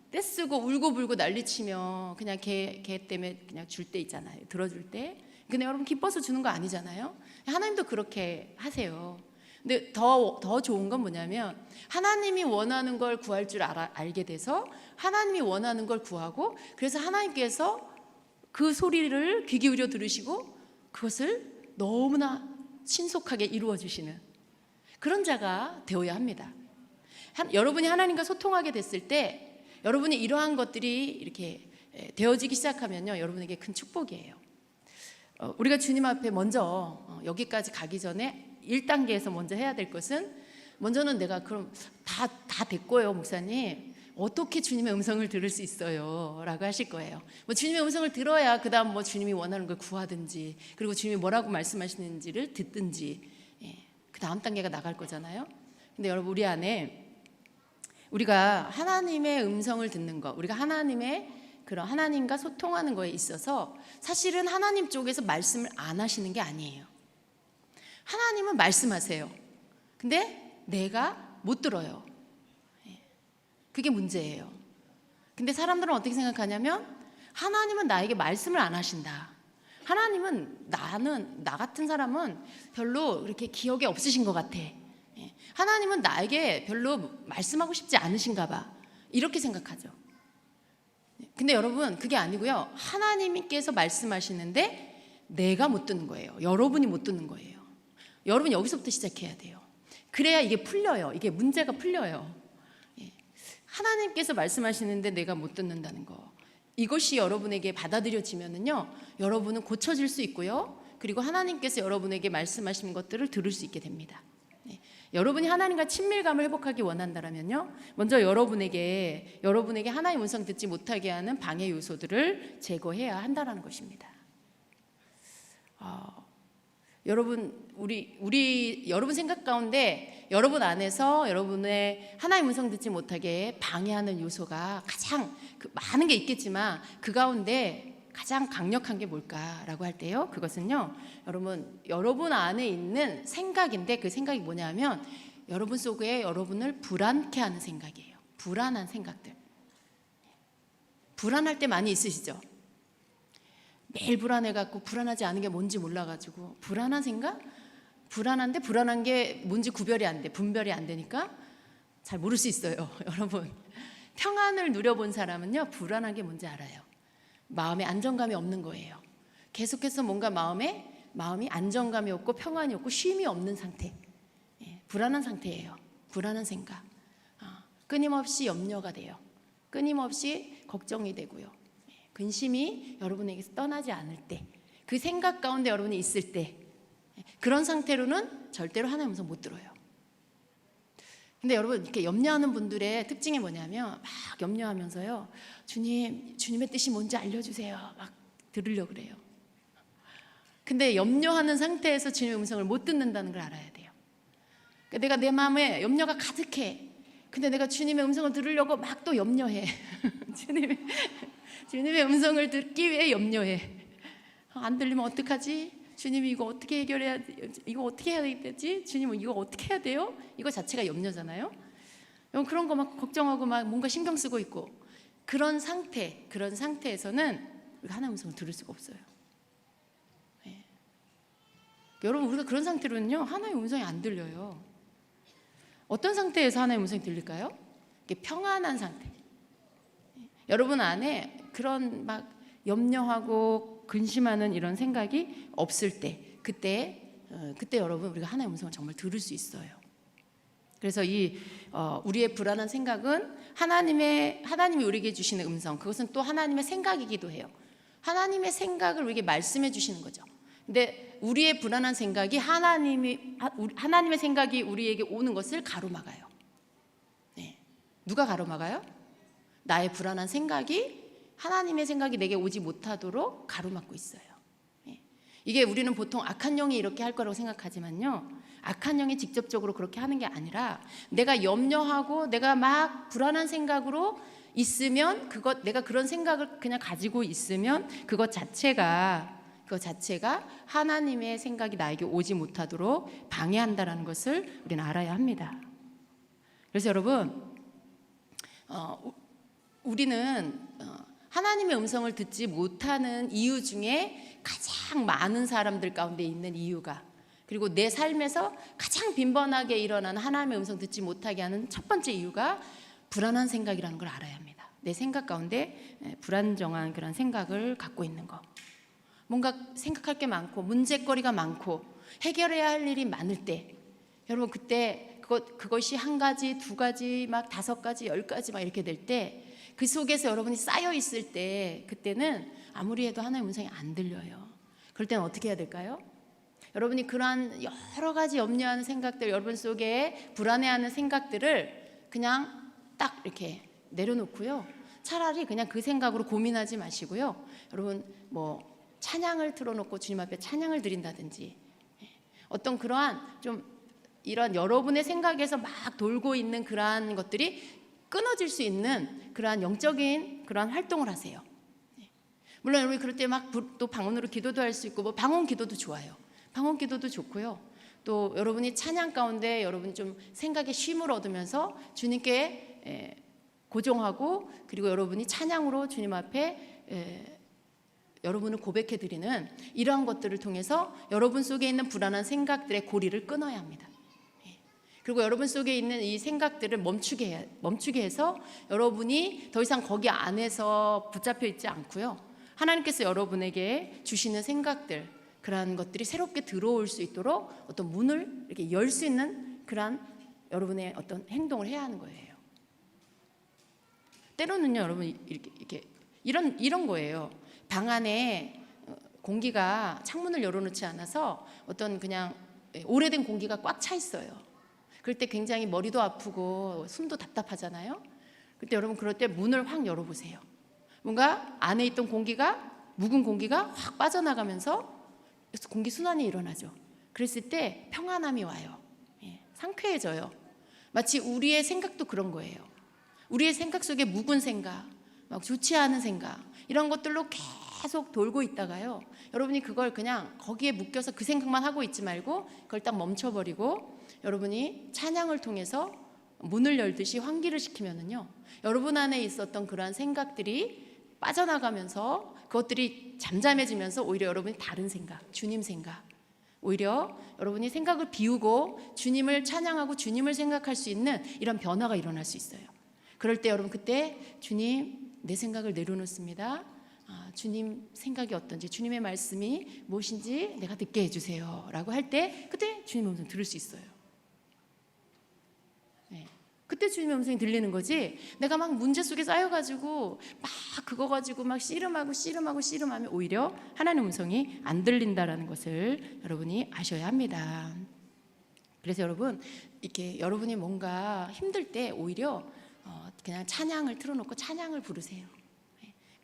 떼쓰고 울고불고 난리치며 그냥 걔 때문에 그냥 줄 때 있잖아요. 들어줄 때. 근데 여러분 기뻐서 주는 거 아니잖아요. 하나님도 그렇게 하세요. 근데 더 좋은 건 뭐냐면 하나님이 원하는 걸 구할 줄 알게 돼서 하나님이 원하는 걸 구하고, 그래서 하나님께서 그 소리를 귀 기울여 들으시고 그것을 너무나 신속하게 이루어 주시는 그런 자가 되어야 합니다. 여러분이 하나님과 소통하게 됐을 때 여러분이 이러한 것들이 이렇게 되어지기 시작하면요, 여러분에게 큰 축복이에요. 우리가 주님 앞에 먼저 여기까지 가기 전에 1단계에서 먼저 해야 될 것은, 먼저는 내가 그럼 다 됐고요, 목사님, 어떻게 주님의 음성을 들을 수 있어요? 라고 하실 거예요. 뭐 주님의 음성을 들어야 그 다음 뭐 주님이 원하는 걸 구하든지, 그리고 주님이 뭐라고 말씀하시는지를 듣든지, 그 다음 단계가 나갈 거잖아요. 근데 여러분, 우리 안에 우리가 하나님의 음성을 듣는 것, 우리가 그런 하나님과 소통하는 거에 있어서 사실은 하나님 쪽에서 말씀을 안 하시는 게 아니에요. 하나님은 말씀하세요. 근데 내가 못 들어요. 그게 문제예요. 근데 사람들은 어떻게 생각하냐면 하나님은 나에게 말씀을 안 하신다. 하나님은 나 같은 사람은 별로 그렇게 기억에 없으신 것 같아. 하나님은 나에게 별로 말씀하고 싶지 않으신가 봐. 이렇게 생각하죠. 근데 여러분, 그게 아니고요. 하나님께서 말씀하시는데 내가 못 듣는 거예요. 여러분이 못 듣는 거예요. 여러분 여기서부터 시작해야 돼요. 그래야 이게 풀려요. 이게 문제가 풀려요. 하나님께서 말씀하시는데 내가 못 듣는다는 거, 이것이 여러분에게 받아들여지면은요, 여러분은 고쳐질 수 있고요, 그리고 하나님께서 여러분에게 말씀하신 것들을 들을 수 있게 됩니다. 여러분이 하나님과 친밀감을 회복하기 원한다면요, 먼저 여러분에게 하나님의 음성 듣지 못하게 하는 방해 요소들을 제거해야 한다는 것입니다. 여러분, 여러분 생각 가운데 여러분 안에서 여러분의 하나님의 음성 듣지 못하게 방해하는 요소가 가장 많은 게 있겠지만 그 가운데 가장 강력한 게 뭘까라고 할 때요, 그것은요, 여러분 안에 있는 생각인데, 그 생각이 뭐냐면 여러분 속에 여러분을 불안케 하는 생각이에요. 불안한 생각들. 불안할 때 많이 있으시죠? 매일 불안해갖고 불안하지 않은 게 뭔지 몰라가지고 불안한 생각? 불안한데 불안한 게 뭔지 분별이 안 되니까 잘 모를 수 있어요. 여러분, 평안을 누려본 사람은요, 불안한 게 뭔지 알아요. 마음에 안정감이 없는 거예요. 계속해서 뭔가 마음이 안정감이 없고 평안이 없고 쉼이 없는 상태, 불안한 상태예요. 불안한 생각, 끊임없이 염려가 돼요. 끊임없이 걱정이 되고요. 근심이 여러분에게서 떠나지 않을 때, 그 생각 가운데 여러분이 있을 때, 그런 상태로는 절대로 하나님의 음성 못 들어요. 근데 여러분, 이렇게 염려하는 분들의 특징이 뭐냐면 막 염려하면서요, 주님의 뜻이 뭔지 알려주세요, 막 들으려고 그래요. 근데 염려하는 상태에서 주님의 음성을 못 듣는다는 걸 알아야 돼요. 내가 내 마음에 염려가 가득해. 근데 내가 주님의 음성을 들으려고 막 또 염려해. 주님의 음성을 듣기 위해 염려해. 안 들리면 어떡하지? 주님이 이거 어떻게 해결해야 돼? 이거 어떻게 해야 되지? 주님은 이거 어떻게 해야 돼요? 이거 자체가 염려잖아요. 그런 거 막 걱정하고 막 뭔가 신경 쓰고 있고, 그런 상태에서는 우리가 하나님의 음성을 들을 수가 없어요. 네. 여러분, 우리가 그런 상태로는요 하나님의 음성이 안 들려요. 어떤 상태에서 하나님의 음성이 들릴까요? 평안한 상태. 여러분 안에 그런 막 염려하고 근심하는 이런 생각이 없을 때, 그때 여러분 우리가 하나님의 음성을 정말 들을 수 있어요. 그래서 우리의 불안한 생각은 하나님이 우리에게 주시는 음성, 그것은 또 하나님의 생각이기도 해요. 하나님의 생각을 우리에게 말씀해 주시는 거죠. 근데 우리의 불안한 생각이 하나님의 생각이 우리에게 오는 것을 가로막아요. 네. 누가 가로막아요? 나의 불안한 생각이 하나님의 생각이 내게 오지 못하도록 가로막고 있어요. 네. 이게 우리는 보통 악한 영이 이렇게 할 거라고 생각하지만요, 악한 영이 직접적으로 그렇게 하는 게 아니라 내가 염려하고 내가 막 불안한 생각으로 있으면, 내가 그런 생각을 그냥 가지고 있으면 그것 자체가 하나님의 생각이 나에게 오지 못하도록 방해한다라는 것을 우리는 알아야 합니다. 그래서 여러분, 우리는 하나님의 음성을 듣지 못하는 이유 중에 가장 많은 사람들 가운데 있는 이유가, 그리고 내 삶에서 가장 빈번하게 일어나는 하나님의 음성 듣지 못하게 하는 첫 번째 이유가 불안한 생각이라는 걸 알아야 합니다. 내 생각 가운데 불안정한 그런 생각을 갖고 있는 거, 뭔가 생각할 게 많고 문제거리가 많고 해결해야 할 일이 많을 때, 여러분 그때 그것이 한 가지, 두 가지, 막 5가지, 10가지 막 이렇게 될 때, 그 속에서 여러분이 쌓여 있을 때, 그때는 아무리 해도 하나님의 음성이 안 들려요. 그럴 때는 어떻게 해야 될까요? 여러분이 그러한 여러 가지 염려하는 생각들, 여러분 속에 불안해하는 생각들을 그냥 딱 이렇게 내려놓고요, 차라리 그냥 그 생각으로 고민하지 마시고요, 여러분 찬양을 틀어놓고 주님 앞에 찬양을 드린다든지, 어떤 그러한 좀 이런 여러분의 생각에서 막 돌고 있는 그러한 것들이 끊어질 수 있는 그러한 영적인 그러한 활동을 하세요. 물론 여러분이 그럴 때 막 또 방언으로 기도도 할 수 있고, 방언 기도도 좋아요. 방언 기도도 좋고요. 또 여러분이 찬양 가운데 여러분 좀 생각에 쉼을 얻으면서 주님께 고정하고, 그리고 여러분이 찬양으로 주님 앞에 여러분을 고백해 드리는 이러한 것들을 통해서 여러분 속에 있는 불안한 생각들의 고리를 끊어야 합니다. 그리고 여러분 속에 있는 이 생각들을 멈추게 해서 여러분이 더 이상 거기 안에서 붙잡혀 있지 않고요, 하나님께서 여러분에게 주시는 생각들, 그러한 것들이 새롭게 들어올 수 있도록 어떤 문을 이렇게 열 수 있는 그러한 여러분의 어떤 행동을 해야 하는 거예요. 때로는요, 여러분 이렇게 이런 거예요. 방 안에 공기가, 창문을 열어놓지 않아서 어떤 그냥 오래된 공기가 꽉 차 있어요. 그럴 때 굉장히 머리도 아프고 숨도 답답하잖아요. 그때 여러분 그럴 때 문을 확 열어보세요. 뭔가 안에 있던 공기가, 묵은 공기가 확 빠져나가면서 공기 순환이 일어나죠. 그랬을 때 평안함이 와요. 상쾌해져요. 마치 우리의 생각도 그런 거예요. 우리의 생각 속에 묵은 생각, 막 좋지 않은 생각, 이런 것들로 계속 돌고 있다가요, 여러분이 그걸 그냥 거기에 묶여서 그 생각만 하고 있지 말고 그걸 딱 멈춰버리고 여러분이 찬양을 통해서 문을 열듯이 환기를 시키면은요, 여러분 안에 있었던 그러한 생각들이 빠져나가면서 그것들이 잠잠해지면서 오히려 여러분이 다른 생각, 주님 생각, 오히려 여러분이 생각을 비우고 주님을 찬양하고 주님을 생각할 수 있는 이런 변화가 일어날 수 있어요. 그럴 때 여러분 그때 주님, 내 생각을 내려놓습니다. 주님 생각이 어떤지, 주님의 말씀이 무엇인지 내가 듣게 해주세요 라고 할 때, 그때 주님의 음성 들을 수 있어요. 그때 주님의 음성이 들리는 거지, 내가 막 문제 속에 쌓여가지고 막 그거 가지고 막 씨름하면 오히려 하나님의 음성이 안 들린다라는 것을 여러분이 아셔야 합니다. 그래서 여러분, 이렇게 여러분이 뭔가 힘들 때 오히려 그냥 찬양을 틀어놓고 찬양을 부르세요.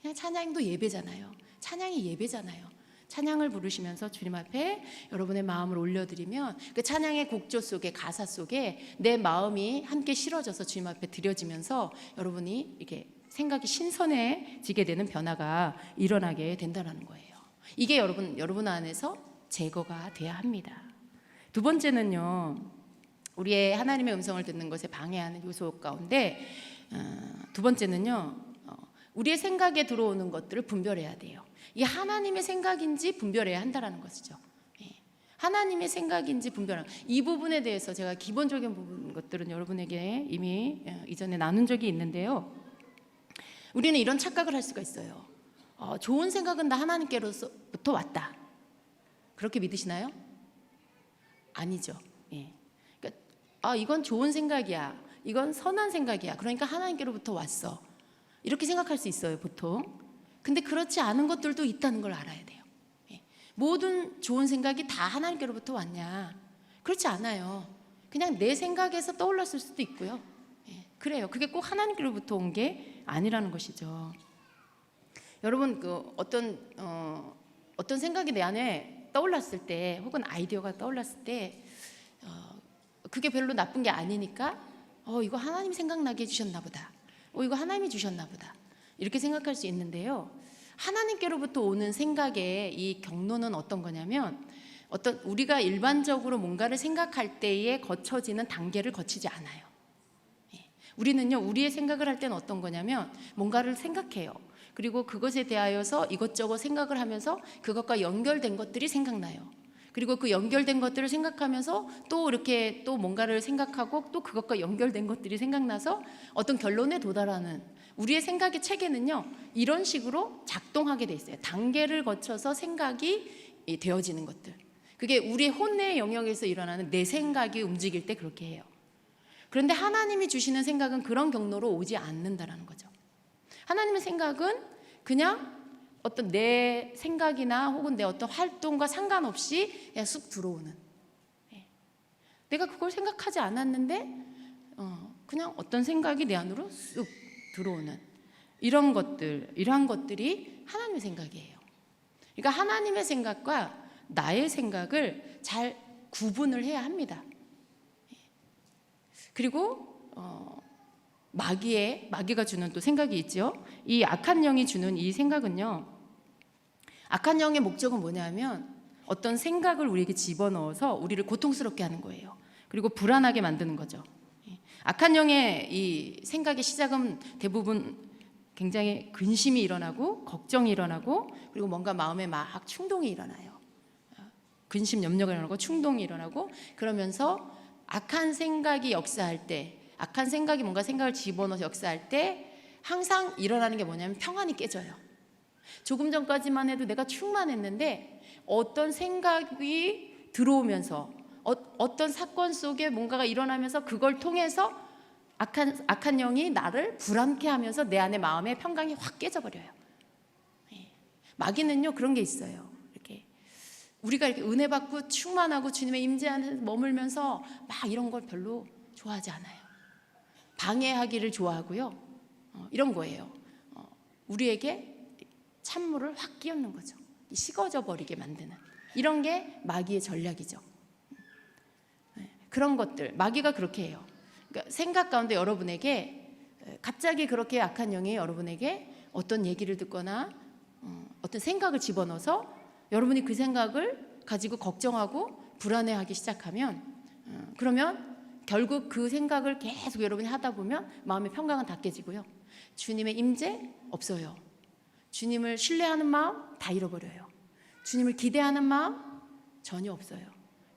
그냥 찬양도 예배잖아요. 찬양이 예배잖아요. 찬양을 부르시면서 주님 앞에 여러분의 마음을 올려드리면 그 찬양의 곡조 속에, 가사 속에 내 마음이 함께 실어져서 주님 앞에 드려지면서 여러분이 이렇게 생각이 신선해지게 되는 변화가 일어나게 된다는 거예요. 이게 여러분 안에서 제거가 돼야 합니다. 두 번째는요, 우리의 하나님의 음성을 듣는 것에 방해하는 요소 가운데 두 번째는요, 우리의 생각에 들어오는 것들을 분별해야 돼요. 이게 하나님의 생각인지 분별해야 한다는 것이죠. 하나님의 생각인지 분별하는, 이 부분에 대해서 제가 기본적인 것들은 여러분에게 이미 이전에 나눈 적이 있는데요. 우리는 이런 착각을 할 수가 있어요. 좋은 생각은 다 하나님께로부터 왔다. 그렇게 믿으시나요? 아니죠. 그러니까 이건 좋은 생각이야, 이건 선한 생각이야, 그러니까 하나님께로부터 왔어, 이렇게 생각할 수 있어요, 보통. 근데 그렇지 않은 것들도 있다는 걸 알아야 돼요. 모든 좋은 생각이 다 하나님께로부터 왔냐? 그렇지 않아요. 그냥 내 생각에서 떠올랐을 수도 있고요. 그래요. 그게 꼭 하나님께로부터 온 게 아니라는 것이죠. 여러분, 어떤 생각이 내 안에 떠올랐을 때, 혹은 아이디어가 떠올랐을 때, 그게 별로 나쁜 게 아니니까 이거 하나님 생각나게 해주셨나 보다, 이거 하나님이 주셨나 보다, 이렇게 생각할 수 있는데요. 하나님께로부터 오는 생각의 이 경로는 어떤 거냐면, 우리가 일반적으로 뭔가를 생각할 때에 거쳐지는 단계를 거치지 않아요. 우리는요, 우리의 생각을 할 때는 어떤 거냐면, 뭔가를 생각해요. 그리고 그것에 대하여서 이것저것 생각을 하면서 그것과 연결된 것들이 생각나요. 그리고 그 연결된 것들을 생각하면서 또 이렇게 또 뭔가를 생각하고 또 그것과 연결된 것들이 생각나서 어떤 결론에 도달하는, 우리의 생각의 체계는요, 이런 식으로 작동하게 돼 있어요. 단계를 거쳐서 생각이 되어지는 것들, 그게 우리의 혼내의 영역에서 일어나는 내 생각이 움직일 때 그렇게 해요. 그런데 하나님이 주시는 생각은 그런 경로로 오지 않는다라는 거죠. 하나님의 생각은 그냥 어떤 내 생각이나 혹은 내 어떤 활동과 상관없이 그냥 쑥 들어오는, 내가 그걸 생각하지 않았는데 그냥 어떤 생각이 내 안으로 쑥 들어오는 이러한 것들이 하나님의 생각이에요. 그러니까 하나님의 생각과 나의 생각을 잘 구분을 해야 합니다. 그리고 마귀가 주는 또 생각이 있죠. 이 악한 영이 주는 이 생각은요, 악한 영의 목적은 뭐냐면 어떤 생각을 우리에게 집어넣어서 우리를 고통스럽게 하는 거예요. 그리고 불안하게 만드는 거죠. 악한 영의 이 생각의 시작은 대부분 굉장히 근심이 일어나고 걱정이 일어나고, 그리고 뭔가 마음에 막 충동이 일어나요. 근심, 염려가 일어나고 충동이 일어나고, 그러면서 악한 생각이 역사할 때, 악한 생각이 뭔가 생각을 집어넣어서 역사할 때 항상 일어나는 게 뭐냐면 평안이 깨져요. 조금 전까지만 해도 내가 충만했는데 어떤 생각이 들어오면서 어떤 사건 속에 뭔가가 일어나면서 그걸 통해서 악한 영이 나를 불안케 하면서 내 안에 마음의 평강이 확 깨져버려요. 마귀는요, 그런 게 있어요. 우리가 이렇게 은혜 받고 충만하고 주님의 임재 안에서 머물면서 막 이런 걸 별로 좋아하지 않아요. 방해하기를 좋아하고요. 이런 거예요. 우리에게 찬물을 확 끼얹는 거죠. 식어져 버리게 만드는, 이런 게 마귀의 전략이죠. 그런 것들, 마귀가 그렇게 해요. 그러니까 생각 가운데 여러분에게 갑자기 그렇게 악한 영이 여러분에게 어떤 얘기를 듣거나 어떤 생각을 집어넣어서 여러분이 그 생각을 가지고 걱정하고 불안해하기 시작하면, 그러면 결국 그 생각을 계속 여러분이 하다 보면 마음의 평강은 다 깨지고요, 주님의 임재 없어요. 주님을 신뢰하는 마음 다 잃어버려요. 주님을 기대하는 마음 전혀 없어요.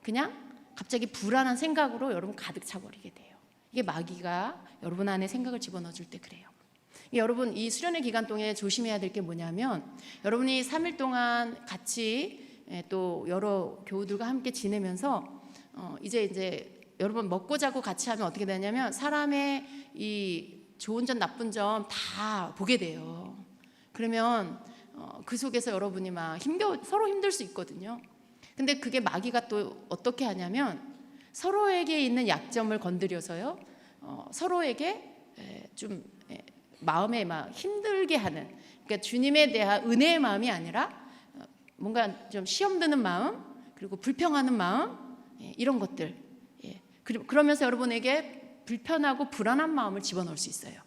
그냥 갑자기 불안한 생각으로 여러분 가득 차버리게 돼요. 이게 마귀가 여러분 안에 생각을 집어넣어 줄 때 그래요. 여러분, 이 수련회 기간 동안에 조심해야 될 게 뭐냐면, 여러분이 3일 동안 같이 또 여러 교우들과 함께 지내면서 이제 여러분 먹고 자고 같이 하면 어떻게 되냐면 사람의 이 좋은 점 나쁜 점 다 보게 돼요. 그러면 그 속에서 여러분이 막 서로 힘들 수 있거든요. 근데 그게 마귀가 또 어떻게 하냐면 서로에게 있는 약점을 건드려서요, 서로에게 좀 마음에 막 힘들게 하는, 그러니까 주님에 대한 은혜의 마음이 아니라 뭔가 좀 시험 드는 마음, 그리고 불평하는 마음, 이런 것들. 그러면서 여러분에게 불편하고 불안한 마음을 집어넣을 수 있어요.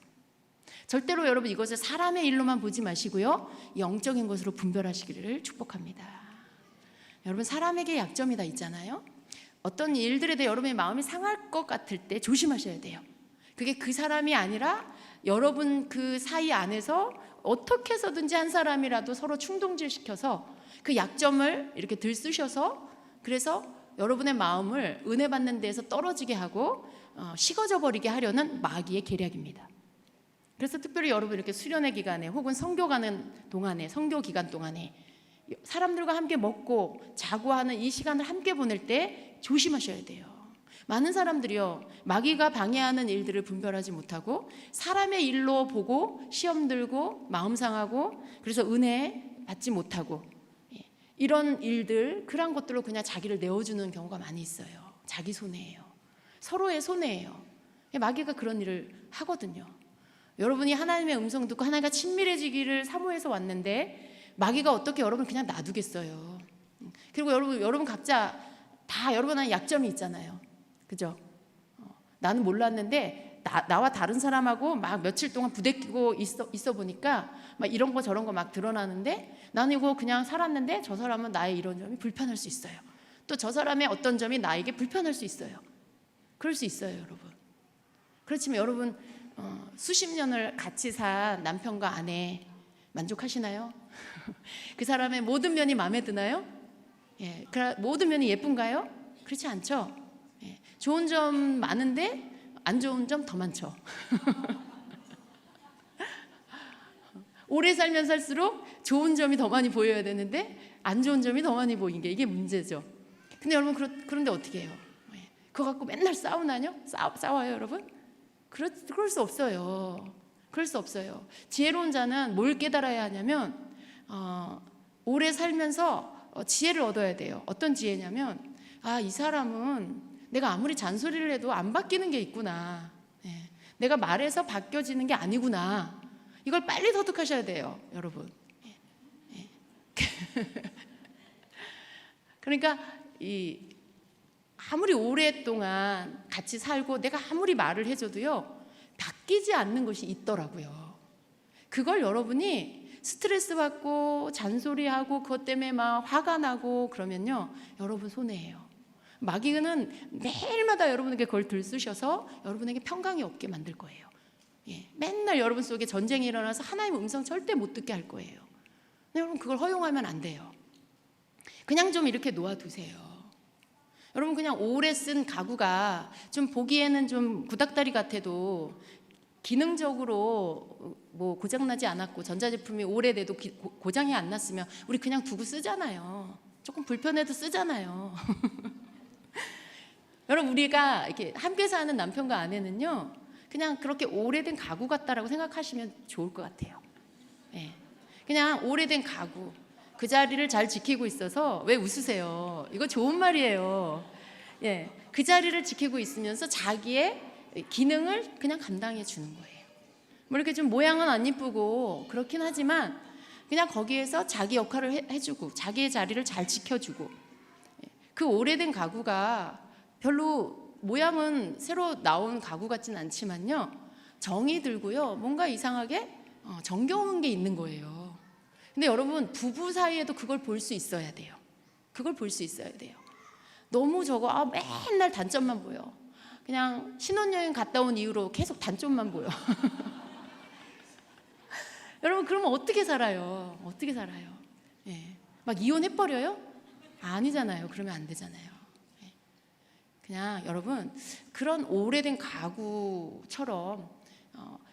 절대로 여러분 이것을 사람의 일로만 보지 마시고요, 영적인 것으로 분별하시기를 축복합니다. 여러분, 사람에게 약점이 다 있잖아요. 어떤 일들에 대해 여러분의 마음이 상할 것 같을 때 조심하셔야 돼요. 그게 그 사람이 아니라 여러분 그 사이 안에서 어떻게 해서든지 한 사람이라도 서로 충동질시켜서 그 약점을 이렇게 들쑤셔서, 그래서 여러분의 마음을 은혜 받는 데에서 떨어지게 하고 식어져 버리게 하려는 마귀의 계략입니다. 그래서 특별히 여러분 이렇게 수련회 기간에 혹은 선교 가는 동안에, 선교 기간 동안에 사람들과 함께 먹고 자고 하는 이 시간을 함께 보낼 때 조심하셔야 돼요. 많은 사람들이요, 마귀가 방해하는 일들을 분별하지 못하고 사람의 일로 보고 시험 들고 마음 상하고, 그래서 은혜 받지 못하고, 이런 일들, 그런 것들로 그냥 자기를 내어주는 경우가 많이 있어요. 자기 손해예요. 서로의 손해예요. 마귀가 그런 일을 하거든요. 여러분이 하나님의 음성 듣고 하나님과 친밀해지기를 사모해서 왔는데 마귀가 어떻게 여러분을 그냥 놔두겠어요. 그리고 여러분 각자 다 여러분의 약점이 있잖아요. 그죠? 나는 몰랐는데 나와 다른 사람하고 막 며칠 동안 부대끼고 있어 보니까 막 이런 거 저런 거 막 드러나는데, 나는 이거 그냥 살았는데 저 사람은 나의 이런 점이 불편할 수 있어요. 또 저 사람의 어떤 점이 나에게 불편할 수 있어요. 그럴 수 있어요, 여러분. 그렇지만 여러분 수십 년을 같이 산 남편과 아내 만족하시나요? 그 사람의 모든 면이 마음에 드나요? 모든 면이 예쁜가요? 그렇지 않죠? 좋은 점 많은데 안 좋은 점 더 많죠. 오래 살면 살수록 좋은 점이 더 많이 보여야 되는데 안 좋은 점이 더 많이 보이는 게 이게 문제죠. 근데 여러분 그런데 어떻게 해요? 그거 갖고 맨날 싸우나요? 싸워요, 여러분? 그럴 수 없어요. 그럴 수 없어요. 지혜로운 자는 뭘 깨달아야 하냐면 오래 살면서 지혜를 얻어야 돼요. 어떤 지혜냐면, 이 사람은 내가 아무리 잔소리를 해도 안 바뀌는 게 있구나. 내가 말해서 바뀌어지는 게 아니구나. 이걸 빨리 터득하셔야 돼요, 여러분. 그러니까 아무리 오랫동안 같이 살고 내가 아무리 말을 해줘도요, 바뀌지 않는 것이 있더라고요. 그걸 여러분이 스트레스 받고 잔소리하고 그것 때문에 막 화가 나고 그러면요, 여러분 손해예요. 마귀는 매일마다 여러분에게 그걸 들쑤셔서 여러분에게 평강이 없게 만들 거예요. 맨날 여러분 속에 전쟁이 일어나서 하나님의 음성 절대 못 듣게 할 거예요. 근데 여러분 그걸 허용하면 안 돼요. 그냥 좀 이렇게 놓아두세요. 여러분, 그냥 오래 쓴 가구가 좀 보기에는 좀 구닥다리 같아도 기능적으로 뭐 고장나지 않았고 전자제품이 오래돼도 고장이 안 났으면 우리 그냥 두고 쓰잖아요. 조금 불편해도 쓰잖아요. 여러분, 우리가 이렇게 함께 사는 남편과 아내는요, 그냥 그렇게 오래된 가구 같다라고 생각하시면 좋을 것 같아요. 그냥 오래된 가구, 그 자리를 잘 지키고 있어서. 왜 웃으세요? 이거 좋은 말이에요. 그 자리를 지키고 있으면서 자기의 기능을 그냥 감당해 주는 거예요. 뭐 이렇게 좀 모양은 안 이쁘고 그렇긴 하지만 그냥 거기에서 자기 역할을 해주고 자기의 자리를 잘 지켜주고. 그 오래된 가구가 별로 모양은 새로 나온 가구 같진 않지만요, 정이 들고요, 뭔가 이상하게 정겨운 게 있는 거예요. 근데 여러분, 부부 사이에도 그걸 볼 수 있어야 돼요. 그걸 볼 수 있어야 돼요. 너무 맨날 단점만 보여. 그냥 신혼여행 갔다 온 이후로 계속 단점만 보여. 여러분, 그러면 어떻게 살아요? 어떻게 살아요? 막 이혼해버려요? 아니잖아요. 그러면 안 되잖아요. 그냥 여러분, 그런 오래된 가구처럼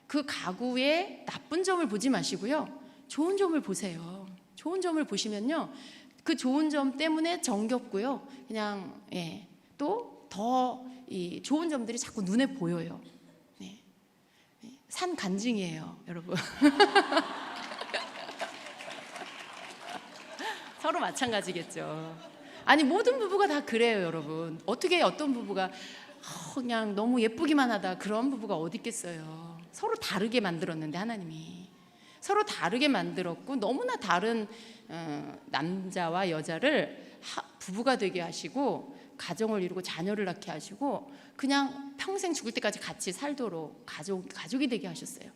그 가구의 나쁜 점을 보지 마시고요, 좋은 점을 보세요. 좋은 점을 보시면요, 그 좋은 점 때문에 정겹고요, 그냥 또 더 이 좋은 점들이 자꾸 눈에 보여요. 산 간증이에요, 여러분. 서로 마찬가지겠죠. 아니, 모든 부부가 다 그래요, 여러분. 어떻게 어떤 부부가 그냥 너무 예쁘기만 하다 그런 부부가 어디 있겠어요. 서로 다르게 만들었는데 하나님이. 서로 다르게 만들었고 너무나 다른 남자와 여자를 부부가 되게 하시고 가정을 이루고 자녀를 낳게 하시고 그냥 평생 죽을 때까지 같이 살도록 가족이 되게 하셨어요.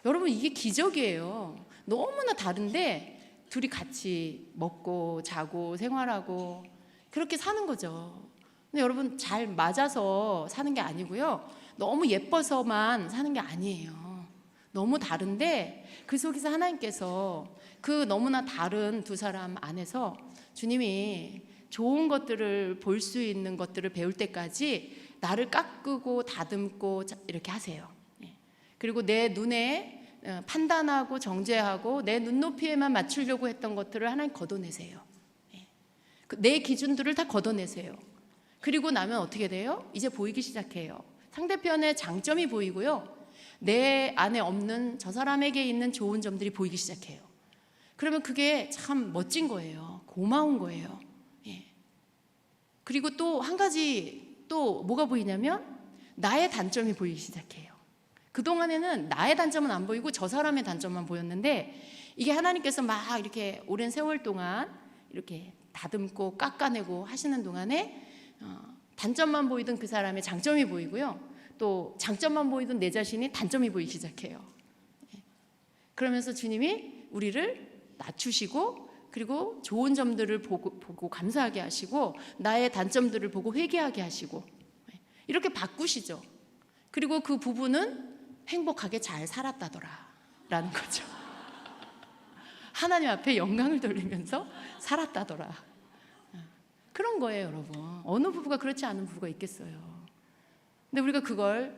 여러분, 이게 기적이에요. 너무나 다른데 둘이 같이 먹고 자고 생활하고 그렇게 사는 거죠. 근데 여러분, 잘 맞아서 사는 게 아니고요, 너무 예뻐서만 사는 게 아니에요. 너무 다른데 그 속에서 하나님께서 그 너무나 다른 두 사람 안에서 주님이 좋은 것들을 볼 수 있는 것들을 배울 때까지 나를 깎고 다듬고 이렇게 하세요. 그리고 내 눈에 판단하고 정죄하고 내 눈높이에만 맞추려고 했던 것들을 하나님 걷어내세요. 내 기준들을 다 걷어내세요. 그리고 나면 어떻게 돼요? 이제 보이기 시작해요. 상대편의 장점이 보이고요, 내 안에 없는 저 사람에게 있는 좋은 점들이 보이기 시작해요. 그러면 그게 참 멋진 거예요. 고마운 거예요. 그리고 또 한 가지 또 뭐가 보이냐면 나의 단점이 보이기 시작해요. 그동안에는 나의 단점은 안 보이고 저 사람의 단점만 보였는데 이게 하나님께서 막 이렇게 오랜 세월 동안 이렇게 다듬고 깎아내고 하시는 동안에 단점만 보이던 그 사람의 장점이 보이고요, 또 장점만 보이던 내 자신이 단점이 보이기 시작해요. 그러면서 주님이 우리를 낮추시고 그리고 좋은 점들을 보고 감사하게 하시고 나의 단점들을 보고 회개하게 하시고 이렇게 바꾸시죠. 그리고 그 부부는 행복하게 잘 살았다더라 라는 거죠. 하나님 앞에 영광을 돌리면서 살았다더라. 그런 거예요, 여러분. 어느 부부가 그렇지 않은 부부가 있겠어요. 근데 우리가 그걸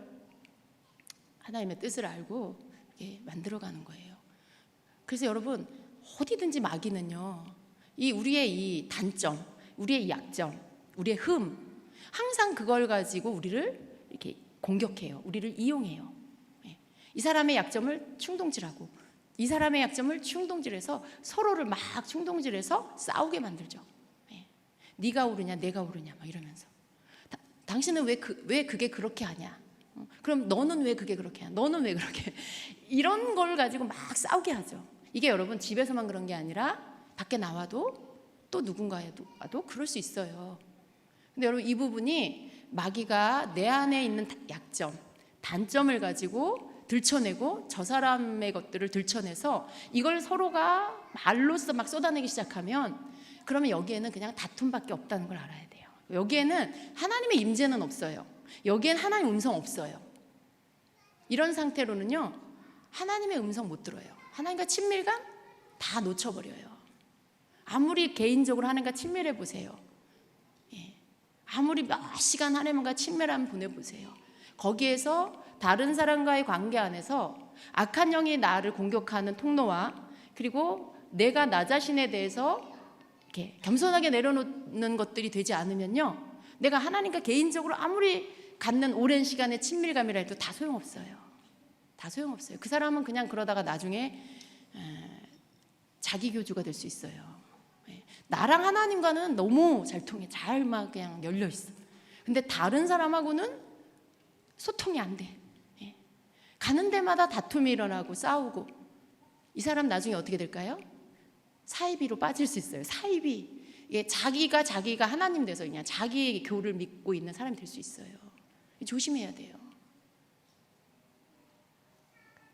하나님의 뜻을 알고 만들어가는 거예요. 그래서 여러분, 어디든지 마귀는요, 우리의 이 단점, 우리의 약점, 우리의 흠, 항상 그걸 가지고 우리를 이렇게 공격해요. 우리를 이용해요. 이 사람의 약점을 충동질하고 이 사람의 약점을 충동질해서 서로를 막 충동질해서 싸우게 만들죠. 네가 옳으냐 내가 옳으냐 막 이러면서 당신은 왜 그게 그렇게 하냐, 그럼 너는 왜 그게 그렇게 하냐, 너는 왜 그렇게 이런 걸 가지고 막 싸우게 하죠. 이게 여러분 집에서만 그런 게 아니라 밖에 나와도 또 누군가에도 와도 그럴 수 있어요. 근데 여러분, 이 부분이 마귀가 내 안에 있는 약점, 단점을 가지고 들춰내고 저 사람의 것들을 들춰내서 이걸 서로가 말로써 막 쏟아내기 시작하면 그러면 여기에는 그냥 다툼밖에 없다는 걸 알아야 돼요. 여기에는 하나님의 임재는 없어요. 여기엔 하나님 음성 없어요. 이런 상태로는요, 하나님의 음성 못 들어요. 하나님과 친밀감 다 놓쳐버려요. 아무리 개인적으로 하나님과 친밀해 보세요. 아무리 몇 시간 하나님과 친밀함 보내보세요. 거기에서 다른 사람과의 관계 안에서 악한 영이 나를 공격하는 통로와 그리고 내가 나 자신에 대해서 이렇게 겸손하게 내려놓는 것들이 되지 않으면요, 내가 하나님과 개인적으로 아무리 갖는 오랜 시간의 친밀감이라 해도 다 소용없어요. 다 소용없어요. 그 사람은 그냥 그러다가 나중에 자기 교주가 될 수 있어요. 나랑 하나님과는 너무 잘 통해, 잘 막 그냥 열려 있어. 근데 다른 사람하고는 소통이 안 돼. 가는 데마다 다툼이 일어나고 싸우고 이 사람 나중에 어떻게 될까요? 사이비로 빠질 수 있어요. 사이비. 자기가 하나님 돼서 그냥 자기 교를 믿고 있는 사람이 될 수 있어요. 조심해야 돼요.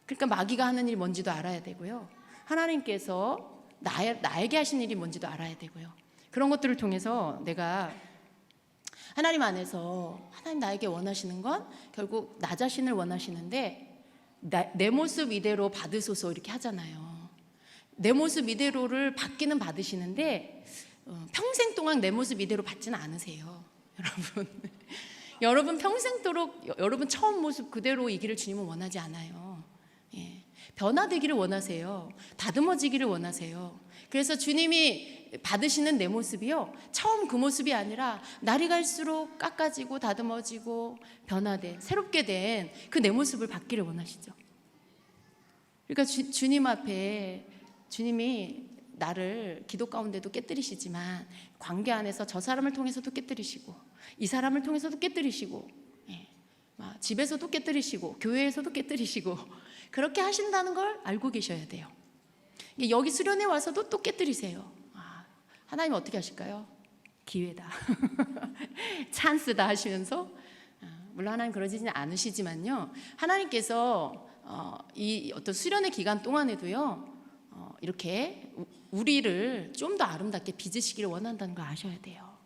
그러니까 마귀가 하는 일이 뭔지도 알아야 되고요, 하나님께서 나에게 하신 일이 뭔지도 알아야 되고요. 그런 것들을 통해서 내가 하나님 안에서 하나님 나에게 원하시는 건 결국 나 자신을 원하시는데 내 모습 이대로 받으소서 이렇게 하잖아요. 내 모습 이대로를 받기는 받으시는데 평생 동안 내 모습 이대로 받지는 않으세요. 여러분 여러분 평생도록 여러분 처음 모습 그대로이기를 주님은 원하지 않아요. 변화되기를 원하세요. 다듬어지기를 원하세요. 그래서 주님이 받으시는 내 모습이요, 처음 그 모습이 아니라 날이 갈수록 깎아지고 다듬어지고 변화된 새롭게 된 그 내 모습을 받기를 원하시죠. 그러니까 주님 앞에 주님이 나를 기도 가운데도 깨뜨리시지만 관계 안에서 저 사람을 통해서도 깨뜨리시고 이 사람을 통해서도 깨뜨리시고 집에서도 깨뜨리시고 교회에서도 깨뜨리시고 그렇게 하신다는 걸 알고 계셔야 돼요. 여기 수련회 와서도 또 깨뜨리세요. 하나님 어떻게 하실까요? 기회다. 찬스다 하시면서, 물론 하나님 그러지는 않으시지만요, 하나님께서 이 어떤 수련의 기간 동안에도요, 이렇게 우리를 좀 더 아름답게 빚으시기를 원한다는 걸 아셔야 돼요.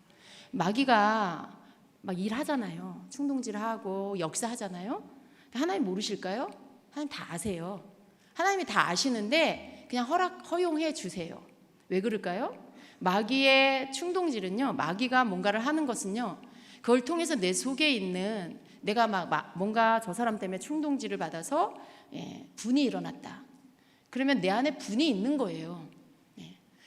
마귀가 막 일하잖아요. 충동질하고 역사하잖아요. 하나님 모르실까요? 하나님 다 아세요. 하나님이 다 아시는데 그냥 허용해 주세요. 왜 그럴까요? 마귀의 충동질은요, 마귀가 뭔가를 하는 것은요, 그걸 통해서 내 속에 있는, 내가 뭔가 저 사람 때문에 충동질을 받아서 분이 일어났다. 그러면 내 안에 분이 있는 거예요.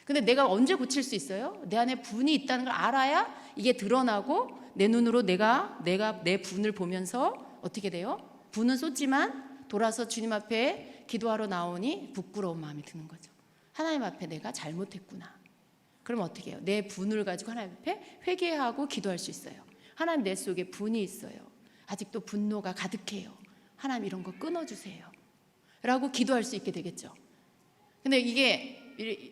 근데 내가 언제 고칠 수 있어요? 내 안에 분이 있다는 걸 알아야 이게 드러나고, 내 눈으로 내가 내 분을 보면서 어떻게 돼요? 분은 쏟지만 돌아서 주님 앞에 기도하러 나오니 부끄러운 마음이 드는 거죠. 하나님 앞에 내가 잘못했구나. 그럼 어떻게 해요? 내 분을 가지고 하나님 앞에 회개하고 기도할 수 있어요. 하나님, 내 속에 분이 있어요. 아직도 분노가 가득해요. 하나님, 이런 거 끊어주세요. 라고 기도할 수 있게 되겠죠. 근데 이게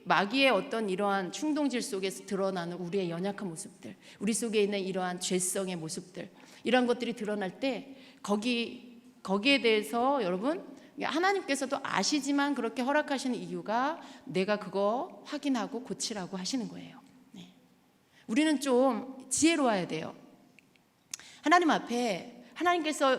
마귀의 어떤 이러한 충동질 속에서 드러나는 우리의 연약한 모습들, 우리 속에 있는 이러한 죄성의 모습들, 이런 것들이 드러날 때 거기에 대해서 여러분, 하나님께서도 아시지만 그렇게 허락하시는 이유가 내가 그거 확인하고 고치라고 하시는 거예요. 우리는 좀 지혜로워야 돼요. 하나님 앞에 하나님께서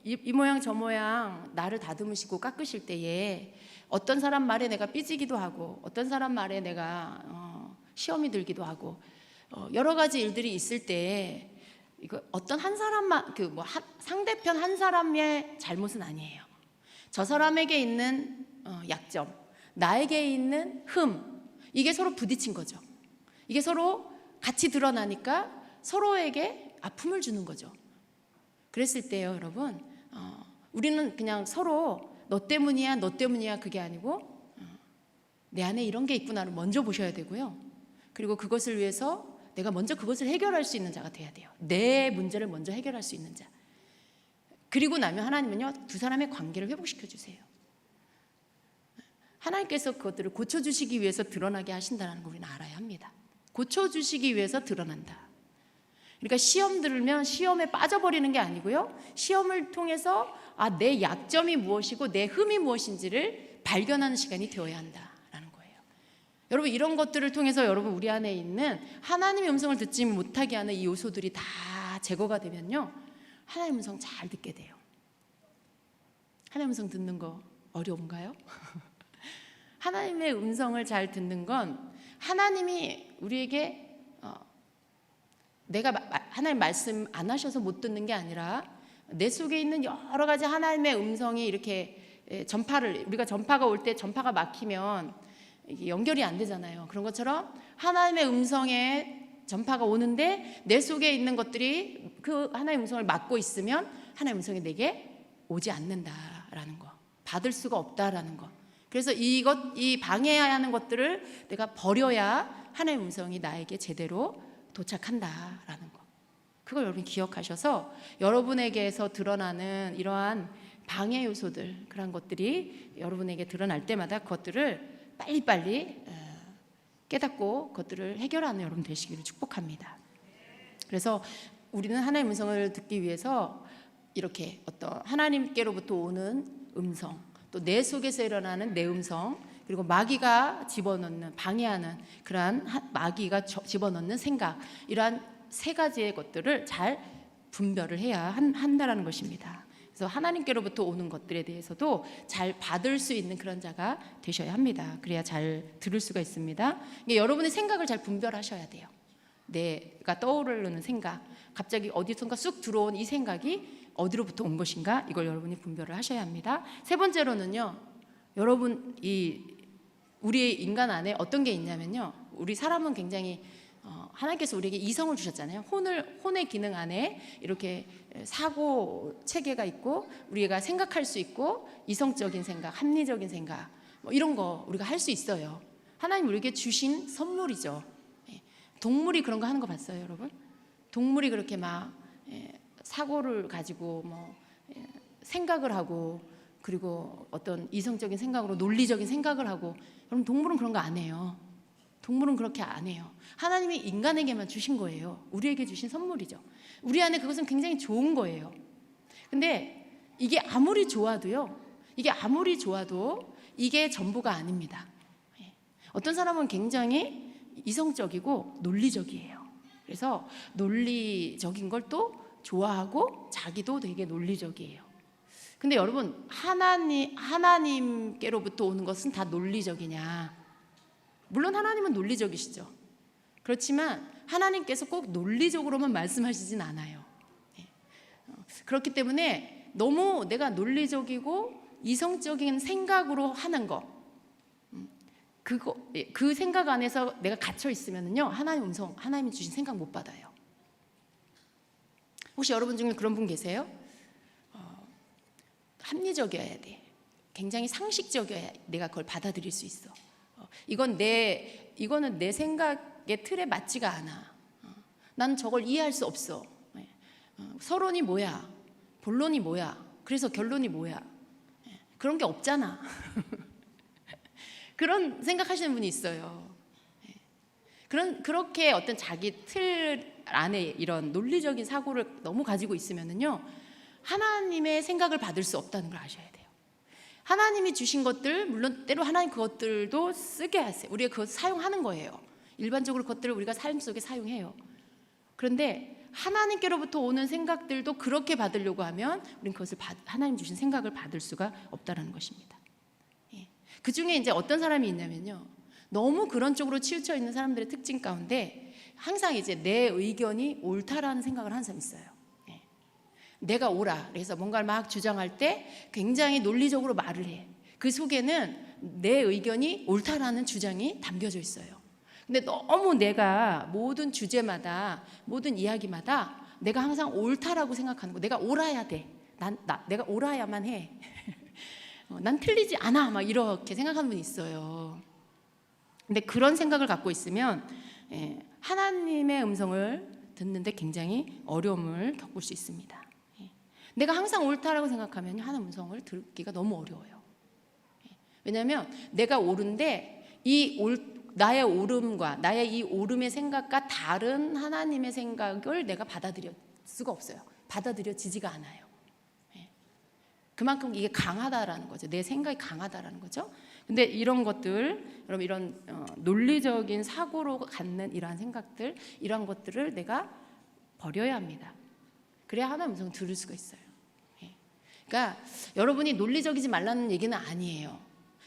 이 모양 저 모양 나를 다듬으시고 깎으실 때에 어떤 사람 말에 내가 삐지기도 하고, 어떤 사람 말에 내가 시험이 들기도 하고, 여러 가지 일들이 있을 때 이거 어떤 한 사람만, 상대편 한 사람의 잘못은 아니에요. 저 사람에게 있는 약점, 나에게 있는 흠, 이게 서로 부딪힌 거죠. 이게 서로 같이 드러나니까 서로에게 아픔을 주는 거죠. 그랬을 때요, 여러분, 우리는 그냥 서로 너 때문이야 그게 아니고, 내 안에 이런 게 있구나를 먼저 보셔야 되고요. 그리고 그것을 위해서 내가 먼저 그것을 해결할 수 있는 자가 돼야 돼요. 내 문제를 먼저 해결할 수 있는 자. 그리고 나면 하나님은요, 두 사람의 관계를 회복시켜 주세요. 하나님께서 그것들을 고쳐주시기 위해서 드러나게 하신다는 걸 우리는 알아야 합니다. 고쳐주시기 위해서 드러난다. 그러니까 시험 들으면 시험에 빠져버리는 게 아니고요, 시험을 통해서 내 약점이 무엇이고 내 흠이 무엇인지를 발견하는 시간이 되어야 한다라는 거예요. 여러분, 이런 것들을 통해서 여러분, 우리 안에 있는 하나님의 음성을 듣지 못하게 하는 이 요소들이 다 제거가 되면요, 하나님의 음성 잘 듣게 돼요. 하나님의 음성 듣는 거 어려운가요? 하나님의 음성을 잘 듣는 건 하나님이 우리에게 내가 하나님 말씀 안 하셔서 못 듣는 게 아니라 내 속에 있는 여러 가지 하나님의 음성이 이렇게 우리가 전파가 올 때 전파가 막히면 이게 연결이 안 되잖아요. 그런 것처럼 하나님의 음성에 전파가 오는데 내 속에 있는 것들이 그 하나님의 음성을 막고 있으면 하나님의 음성이 내게 오지 않는다라는 거, 받을 수가 없다라는 거. 그래서 이 방해하는 것들을 내가 버려야 하나님의 음성이 나에게 제대로 도착한다라는 거. 그걸 여러분 기억하셔서 여러분에게서 드러나는 이러한 방해 요소들, 그런 것들이 여러분에게 드러날 때마다 그것들을 빨리빨리 깨닫고 그것들을 해결하는 여러분 되시기를 축복합니다. 그래서 우리는 하나님의 음성을 듣기 위해서 이렇게 어떤 하나님께로부터 오는 음성, 또 내 속에서 일어나는 내 음성, 그리고 마귀가 집어넣는, 방해하는 그러한 마귀가 집어넣는 생각, 이러한 세 가지의 것들을 잘 분별을 해야 한다라는 것입니다. 그래서 하나님께로부터 오는 것들에 대해서도 잘 받을 수 있는 그런 자가 되셔야 합니다. 그래야 잘 들을 수가 있습니다. 여러분의 생각을 잘 분별하셔야 돼요. 내가 떠오르는 생각, 갑자기 어디선가 쑥 들어온 이 생각이 어디로부터 온 것인가, 이걸 여러분이 분별을 하셔야 합니다. 세 번째로는요, 여러분, 우리 인간 안에 어떤 게 있냐면요, 우리 사람은 굉장히 하나님께서 우리에게 이성을 주셨잖아요. 혼의 기능 안에 이렇게 사고 체계가 있고, 우리가 생각할 수 있고, 이성적인 생각, 합리적인 생각, 이런 거 우리가 할 수 있어요. 하나님 우리에게 주신 선물이죠. 동물이 그런 거 하는 거 봤어요, 여러분? 동물이 그렇게 막 사고를 가지고 생각을 하고 그리고 어떤 이성적인 생각으로 논리적인 생각을 하고, 여러분 동물은 그런 거 안 해요. 동물은 그렇게 안 해요. 하나님이 인간에게만 주신 거예요. 우리에게 주신 선물이죠. 우리 안에 그것은 굉장히 좋은 거예요. 근데 이게 아무리 좋아도요, 이게 전부가 아닙니다. 어떤 사람은 굉장히 이성적이고 논리적이에요. 그래서 논리적인 걸 또 좋아하고 자기도 되게 논리적이에요. 근데 여러분, 하나님께로부터 오는 것은 다 논리적이냐? 물론 하나님은 논리적이시죠. 그렇지만 하나님께서 꼭 논리적으로만 말씀하시진 않아요. 그렇기 때문에 너무 내가 논리적이고 이성적인 생각으로 하는 거, 그 생각 안에서 내가 갇혀 있으면요, 하나님이 주신 생각 못 받아요. 혹시 여러분 중에 그런 분 계세요? 합리적이어야 돼. 굉장히 상식적이어야 내가 그걸 받아들일 수 있어. 이거는 내 생각의 틀에 맞지가 않아. 나는 저걸 이해할 수 없어. 서론이 뭐야? 본론이 뭐야? 그래서 결론이 뭐야? 그런 게 없잖아. 그런 생각하시는 분이 있어요. 그렇게 어떤 자기 틀 안에 이런 논리적인 사고를 너무 가지고 있으면은요, 하나님의 생각을 받을 수 없다는 걸 아셔야 돼요. 하나님이 주신 것들, 물론 때로 하나님 그것들도 쓰게 하세요. 우리가 그것 사용하는 거예요. 일반적으로 그것들을 우리가 삶 속에 사용해요. 그런데 하나님께로부터 오는 생각들도 그렇게 받으려고 하면 우리는 그것을 하나님 주신 생각을 받을 수가 없다는 것입니다. 그 중에 이제 어떤 사람이 있냐면요, 너무 그런 쪽으로 치우쳐 있는 사람들의 특징 가운데 항상 이제 내 의견이 옳다라는 생각을 하는 사람이 있어요. 내가 옳아. 그래서 뭔가를 막 주장할 때 굉장히 논리적으로 말을 해. 그 속에는 내 의견이 옳다라는 주장이 담겨져 있어요. 근데 너무 내가 모든 주제마다, 모든 이야기마다 내가 항상 옳다라고 생각하는 거, 내가 옳아야 돼. 내가 옳아야만 해. 난 틀리지 않아. 막 이렇게 생각하는 분이 있어요. 근데 그런 생각을 갖고 있으면 하나님의 음성을 듣는데 굉장히 어려움을 겪을 수 있습니다. 내가 항상 옳다라고 생각하면 하나님 음성을 듣기가 너무 어려워요. 왜냐하면 내가 옳은데 나의 옳음과 나의 이 옳음의 생각과 다른 하나님의 생각을 내가 받아들일 수가 없어요. 받아들여지지가 않아요. 그만큼 이게 강하다라는 거죠. 내 생각이 강하다라는 거죠. 근데 이런 것들, 여러분, 이런 논리적인 사고로 갖는 이러한 생각들, 이런 것들을 내가 버려야 합니다. 그래야 하나님 음성을 들을 수가 있어요. 그러니까 여러분이 논리적이지 말라는 얘기는 아니에요.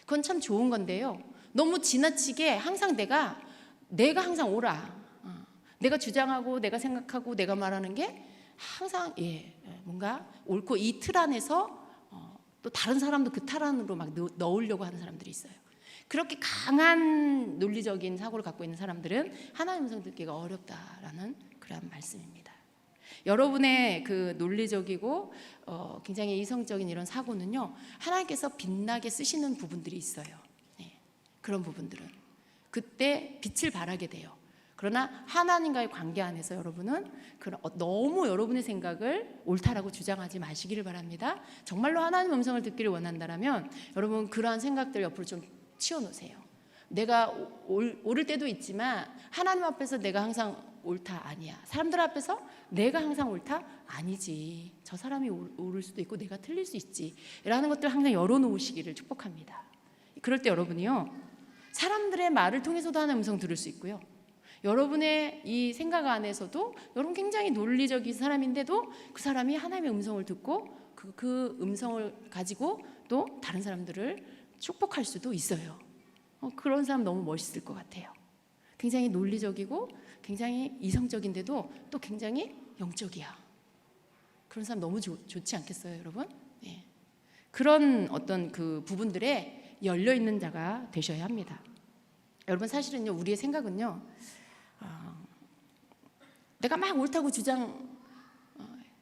그건 참 좋은 건데요, 너무 지나치게 항상 내가 항상 옳아, 내가 주장하고 내가 생각하고 내가 말하는 게 항상 뭔가 옳고, 이 틀 안에서 또 다른 사람도 그 틀 안으로 막 넣으려고 하는 사람들이 있어요. 그렇게 강한 논리적인 사고를 갖고 있는 사람들은 하나님 음성 듣기가 어렵다라는 그런 말씀입니다. 여러분의 그 논리적이고 굉장히 이성적인 이런 사고는요, 하나님께서 빛나게 쓰시는 부분들이 있어요. 그런 부분들은 그때 빛을 발하게 돼요. 그러나 하나님과의 관계 안에서 여러분은 너무 여러분의 생각을 옳다라고 주장하지 마시기를 바랍니다. 정말로 하나님 음성을 듣기를 원한다면 여러분, 그러한 생각들 옆으로 좀 치워놓으세요. 내가 옳을 때도 있지만 하나님 앞에서 내가 항상 옳다 아니야. 사람들 앞에서 내가 항상 옳다 아니지. 저 사람이 옳을 수도 있고 내가 틀릴 수 있지 라는 것들 항상 열어놓으시기를 축복합니다. 그럴 때 여러분이요, 사람들의 말을 통해서도 하나님 음성 들을 수 있고요, 여러분의 이 생각 안에서도 여러분 굉장히 논리적인 사람인데도 그 사람이 하나님의 음성을 듣고 그 음성을 가지고 또 다른 사람들을 축복할 수도 있어요. 그런 사람 너무 멋있을 것 같아요. 굉장히 논리적이고 굉장히 이성적인데도 또 굉장히 영적이야. 그런 사람 너무 좋지 않겠어요, 여러분? 그런 어떤 그 부분들에 열려 있는 자가 되셔야 합니다. 여러분, 사실은요, 우리의 생각은요, 내가 막 옳다고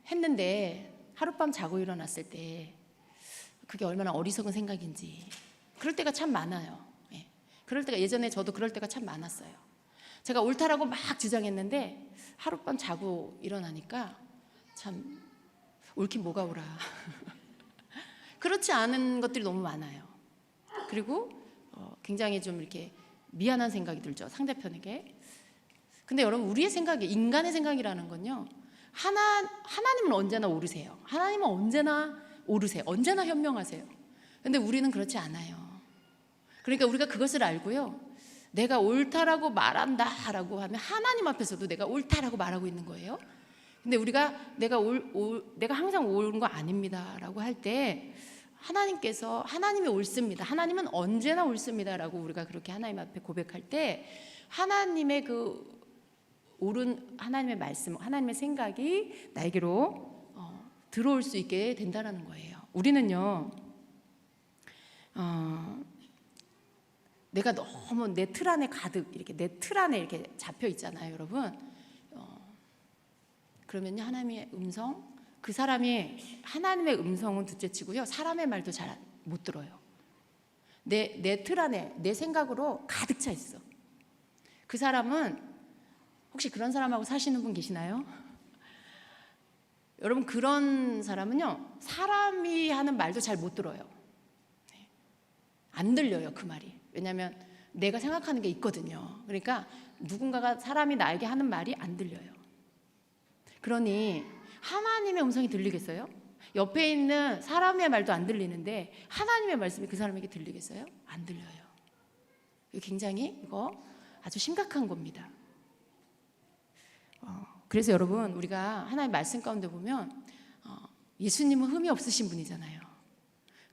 주장했는데 하룻밤 자고 일어났을 때 그게 얼마나 어리석은 생각인지, 그럴 때가 참 많아요. 그럴 때가, 예전에 저도 그럴 때가 참 많았어요. 제가 옳다라고 막 주장했는데 하룻밤 자고 일어나니까 참 옳긴 뭐가 옳아. 그렇지 않은 것들이 너무 많아요. 그리고 굉장히 좀 이렇게 미안한 생각이 들죠, 상대편에게. 근데 여러분, 우리의 생각이, 인간의 생각이라는 건요, 하나님은 언제나 옳으세요. 하나님은 언제나 옳으세요. 언제나 현명하세요. 근데 우리는 그렇지 않아요. 그러니까 우리가 그것을 알고요, 내가 옳다라고 말한다라고 하면 하나님 앞에서도 내가 옳다라고 말하고 있는 거예요. 근데 우리가 내가 항상 옳은 거 아닙니다라고 할 때, 하나님이 옳습니다, 하나님은 언제나 옳습니다라고 우리가 그렇게 하나님 앞에 고백할 때, 하나님의 그 옳은 하나님의 말씀, 하나님의 생각이 나에게로 들어올 수 있게 된다라는 거예요. 우리는요, 내가 너무 내 틀 안에 가득, 이렇게 내 틀 안에 이렇게 잡혀 있잖아요, 여러분. 그러면요, 하나님의 음성, 그 사람이 하나님의 음성은 둘째치고요, 사람의 말도 잘 못 들어요. 내 틀 안에 내 생각으로 가득 차 있어. 그 사람은, 혹시 그런 사람하고 사시는 분 계시나요? 여러분, 그런 사람은요, 사람이 하는 말도 잘 못 들어요. 안 들려요, 그 말이. 왜냐하면 내가 생각하는 게 있거든요. 그러니까 누군가가, 사람이 나에게 하는 말이 안 들려요. 그러니 하나님의 음성이 들리겠어요? 옆에 있는 사람의 말도 안 들리는데 하나님의 말씀이 그 사람에게 들리겠어요? 안 들려요. 굉장히 이거 아주 심각한 겁니다. 그래서 여러분, 우리가 하나님의 말씀 가운데 보면 예수님은 흠이 없으신 분이잖아요.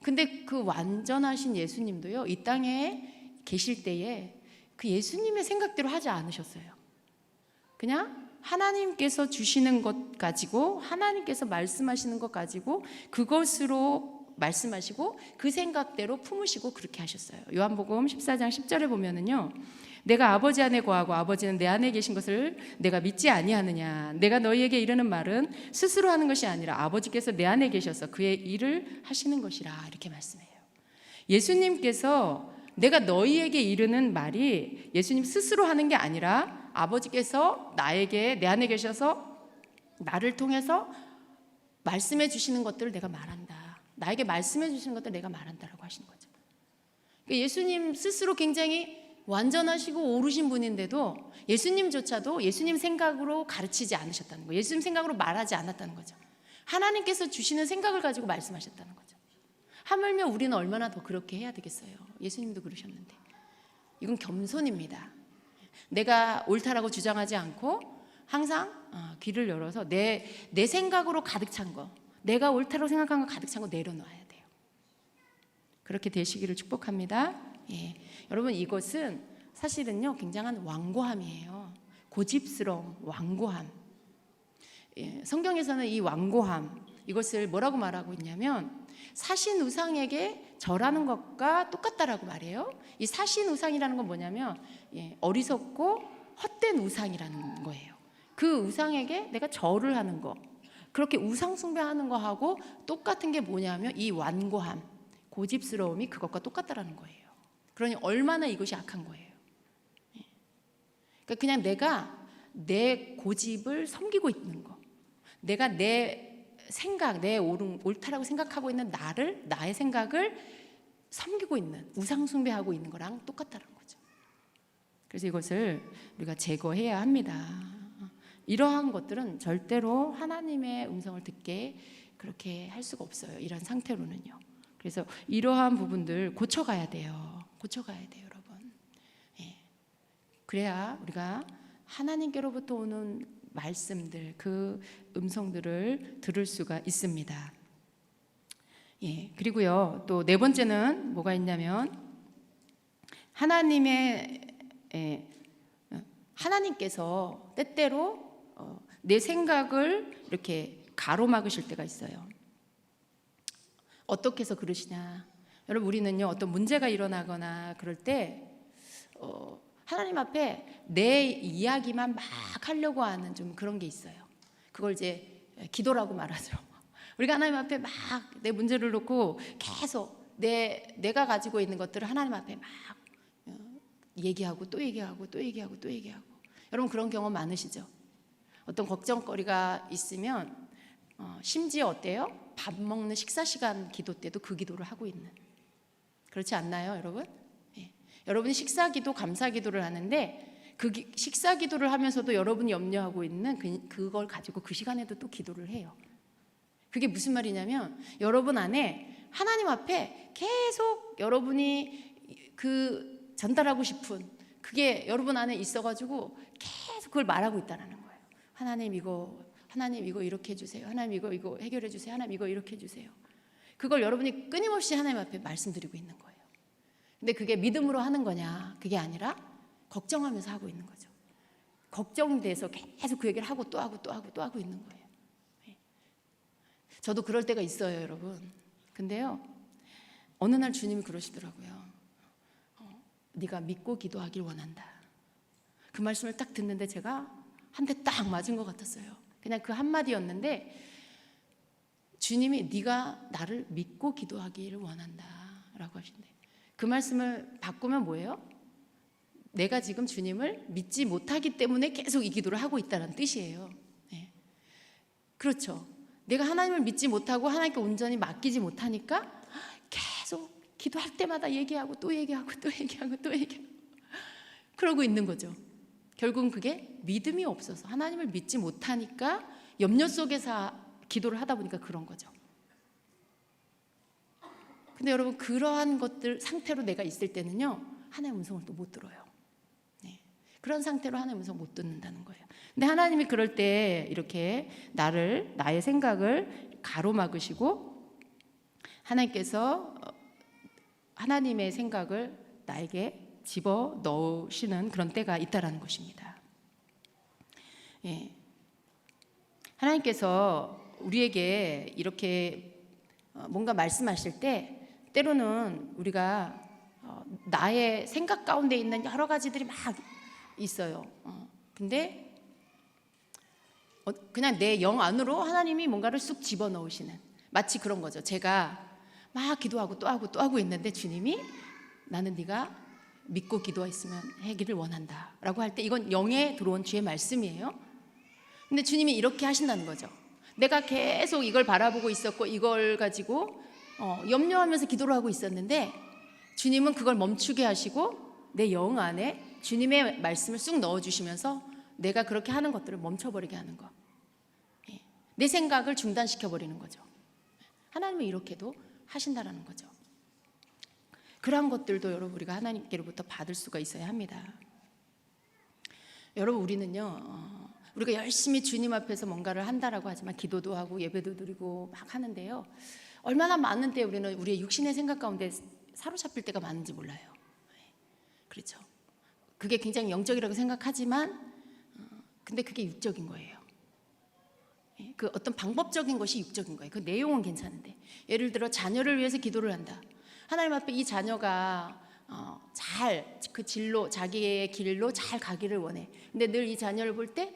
근데 그 완전하신 예수님도요, 이 땅에 계실 때에 그 예수님의 생각대로 하지 않으셨어요. 그냥 하나님께서 주시는 것 가지고, 하나님께서 말씀하시는 것 가지고 그것으로 말씀하시고 그 생각대로 품으시고 그렇게 하셨어요. 요한복음 14장 10절에 보면은요, 내가 아버지 안에 거하고 아버지는 내 안에 계신 것을 내가 믿지 아니하느냐. 내가 너희에게 이르는 말은 스스로 하는 것이 아니라 아버지께서 내 안에 계셔서 그의 일을 하시는 것이라, 이렇게 말씀해요. 예수님께서 내가 너희에게 이르는 말이 예수님 스스로 하는 게 아니라 아버지께서 내 안에 계셔서 나를 통해서 말씀해 주시는 것들을 내가 말한다. 나에게 말씀해 주시는 것들을 내가 말한다라고 하시는 거죠. 그러니까 예수님 스스로 굉장히 완전하시고 오르신 분인데도 예수님조차도 예수님 생각으로 가르치지 않으셨다는 거예요. 예수님 생각으로 말하지 않았다는 거죠. 하나님께서 주시는 생각을 가지고 말씀하셨다는 거죠. 하물며 우리는 얼마나 더 그렇게 해야 되겠어요. 예수님도 그러셨는데. 이건 겸손입니다. 내가 옳다라고 주장하지 않고 항상 귀를 열어서 내 생각으로 가득 찬 거, 내가 옳다라고 생각한 거 가득 찬 거 내려놔야 돼요. 그렇게 되시기를 축복합니다. 예. 여러분, 이것은 사실은요, 굉장한 완고함이에요. 고집스러움, 완고함. 예. 성경에서는 이 완고함, 이것을 뭐라고 말하고 있냐면 사신 우상에게 절하는 것과 똑같다라고 말해요. 이 사신 우상이라는 건 뭐냐면 어리석고 헛된 우상이라는 거예요. 그 우상에게 내가 절을 하는 거, 그렇게 우상 숭배하는 거하고 똑같은 게 뭐냐면 이 완고함, 고집스러움이 그것과 똑같다라는 거예요. 그러니 얼마나 이것이 악한 거예요. 그러니까 그냥 내가 내 고집을 섬기고 있는 거, 내가 내 생각, 내 옳다라고 생각하고 있는 나의 생각을 섬기고 있는, 우상 숭배하고 있는 거랑 똑같다는 거죠. 그래서 이것을 우리가 제거해야 합니다. 이러한 것들은 절대로 하나님의 음성을 듣게 그렇게 할 수가 없어요. 이런 상태로는요. 그래서 이러한 부분들 고쳐가야 돼요. 여러분. 예. 그래야 우리가 하나님께로부터 오는 말씀들, 그 음성들을 들을 수가 있습니다. 예. 그리고요, 또 네 번째는 뭐가 있냐면 하나님께서 때때로 내 생각을 이렇게 가로막으실 때가 있어요. 어떻게 해서 그러시냐? 여러분, 우리는요, 어떤 문제가 일어나거나 그럴 때 하나님 앞에 내 이야기만 막 하려고 하는 좀 그런 게 있어요. 그걸 이제 기도라고 말하죠. 우리가 하나님 앞에 막 내 문제를 놓고 계속 내가 가지고 있는 것들을 하나님 앞에 막 얘기하고 또 얘기하고 또 얘기하고 또 얘기하고. 여러분, 그런 경험 많으시죠? 어떤 걱정거리가 있으면 심지어 어때요? 밥 먹는 식사 시간 기도 때도 그 기도를 하고 있는, 그렇지 않나요, 여러분? 예. 여러분이 식사 기도, 감사 기도를 하는데 식사 기도를 하면서도 여러분이 염려하고 있는 그걸 가지고 그 시간에도 또 기도를 해요. 그게 무슨 말이냐면 여러분 안에 하나님 앞에 계속 여러분이 그 전달하고 싶은 그게 여러분 안에 있어가지고 계속 그걸 말하고 있다는 거예요. 하나님 이거 이렇게 해주세요. 하나님 이거 해결해 주세요. 하나님 이거 이렇게 해주세요. 그걸 여러분이 끊임없이 하나님 앞에 말씀드리고 있는 거예요. 근데 그게 믿음으로 하는 거냐? 그게 아니라 걱정하면서 하고 있는 거죠. 걱정돼서 계속 그 얘기를 하고 또 하고 또 하고 또 하고 있는 거예요. 저도 그럴 때가 있어요, 여러분. 근데요, 어느 날 주님이 그러시더라고요. 네가 믿고 기도하길 원한다. 그 말씀을 딱 듣는데 제가 한 대 딱 맞은 것 같았어요. 그냥 그 한마디였는데 주님이 네가 나를 믿고 기도하기를 원한다 라고 하신대. 그 말씀을 바꾸면 뭐예요? 내가 지금 주님을 믿지 못하기 때문에 계속 이 기도를 하고 있다는 뜻이에요. 네. 그렇죠. 내가 하나님을 믿지 못하고 하나님께 온전히 맡기지 못하니까 계속 기도할 때마다 얘기하고 또 얘기하고 또 얘기하고 또 얘기하고 그러고 있는 거죠. 결국은 그게 믿음이 없어서 하나님을 믿지 못하니까 염려 속에서 기도를 하다 보니까 그런 거죠. 근데 여러분, 그러한 것들 상태로 내가 있을 때는요, 하나님의 음성을 또 못 들어요. 네. 그런 상태로 하나님의 음성을 못 듣는다는 거예요. 근데 하나님이 그럴 때 이렇게 나의 생각을 가로막으시고 하나님께서 하나님의 생각을 나에게 집어 넣으시는 그런 때가 있다라는 것입니다. 예. 하나님께서 우리에게 이렇게 뭔가 말씀하실 때 때로는 우리가 나의 생각 가운데 있는 여러 가지들이 막 있어요. 근데 그냥 내 영 안으로 하나님이 뭔가를 쑥 집어넣으시는, 마치 그런 거죠. 제가 막 기도하고 또 하고 또 하고 있는데 주님이 나는 네가 믿고 기도했으면 하기를 원한다 라고 할 때 이건 영에 들어온 주의 말씀이에요. 근데 주님이 이렇게 하신다는 거죠. 내가 계속 이걸 바라보고 있었고 이걸 가지고 염려하면서 기도를 하고 있었는데 주님은 그걸 멈추게 하시고 내 영 안에 주님의 말씀을 쑥 넣어주시면서 내가 그렇게 하는 것들을 멈춰버리게 하는 거, 내 생각을 중단시켜버리는 거죠. 하나님은 이렇게도 하신다라는 거죠. 그러한 것들도 여러분 우리가 하나님께로부터 받을 수가 있어야 합니다. 여러분, 우리는요, 우리가 열심히 주님 앞에서 뭔가를 한다라고 하지만 기도도 하고 예배도 드리고 막 하는데요, 얼마나 많은 때 우리는 우리의 육신의 생각 가운데 사로잡힐 때가 많은지 몰라요. 그렇죠. 그게 굉장히 영적이라고 생각하지만 근데 그게 육적인 거예요. 그 어떤 방법적인 것이 육적인 거예요. 그 내용은 괜찮은데, 예를 들어 자녀를 위해서 기도를 한다. 하나님 앞에 이 자녀가 잘 그 진로, 자기의 길로 잘 가기를 원해. 근데 늘 이 자녀를 볼 때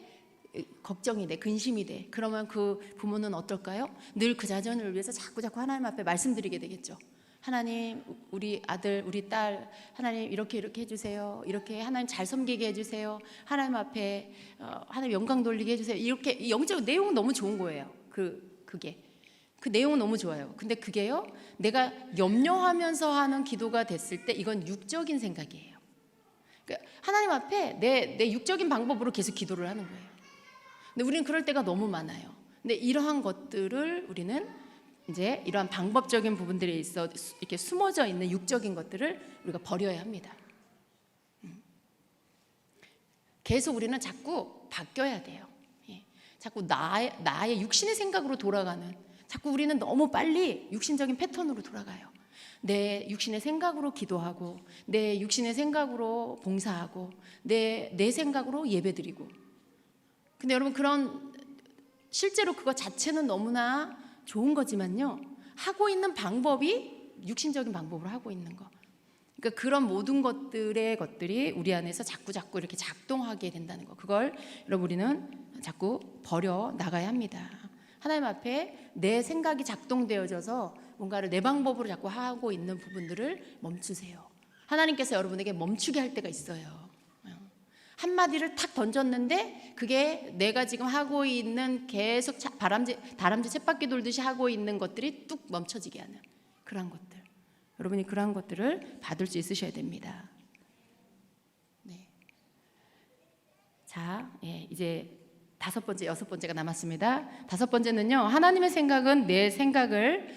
걱정이 돼, 근심이 돼. 그러면 그 부모는 어떨까요? 늘 그 자녀를 위해서 자꾸 하나님 앞에 말씀드리게 되겠죠. 하나님, 우리 아들, 우리 딸, 하나님 이렇게 해주세요. 이렇게 하나님 잘 섬기게 해주세요. 하나님 앞에 하나님 영광 돌리게 해주세요. 이렇게 영적 내용은 너무 좋은 거예요. 그게 그 내용은 너무 좋아요. 근데 그게요, 내가 염려하면서 하는 기도가 됐을 때 이건 육적인 생각이에요. 그러니까 하나님 앞에 내 육적인 방법으로 계속 기도를 하는 거예요. 근데 우리는 그럴 때가 너무 많아요. 근데 이러한 것들을 우리는 이제 이러한 방법적인 부분들에 있어 이렇게 숨어져 있는 육적인 것들을 우리가 버려야 합니다. 계속 우리는 자꾸 바뀌어야 돼요. 자꾸 나의 육신의 생각으로 돌아가는, 자꾸 우리는 너무 빨리 육신적인 패턴으로 돌아가요. 내 육신의 생각으로 기도하고 내 육신의 생각으로 봉사하고 내 생각으로 예배드리고. 근데 여러분, 그런 실제로 그거 자체는 너무나 좋은 거지만요, 하고 있는 방법이 육신적인 방법으로 하고 있는 거, 그러니까 그런 모든 것들이 우리 안에서 자꾸 이렇게 작동하게 된다는 거, 그걸 여러분 우리는 자꾸 버려 나가야 합니다. 하나님 앞에 내 생각이 작동되어져서 뭔가를 내 방법으로 자꾸 하고 있는 부분들을 멈추세요. 하나님께서 여러분에게 멈추게 할 때가 있어요. 한마디를 탁 던졌는데 그게 내가 지금 하고 있는 계속 다람쥐 쳇바퀴 돌듯이 하고 있는 것들이 뚝 멈춰지게 하는 그러한 것들. 여러분이 그러한 것들을 받을 수 있으셔야 됩니다. 네. 자, 이제 5번째, 6번째가 남았습니다. 5번째는요. 하나님의 생각은 내 생각을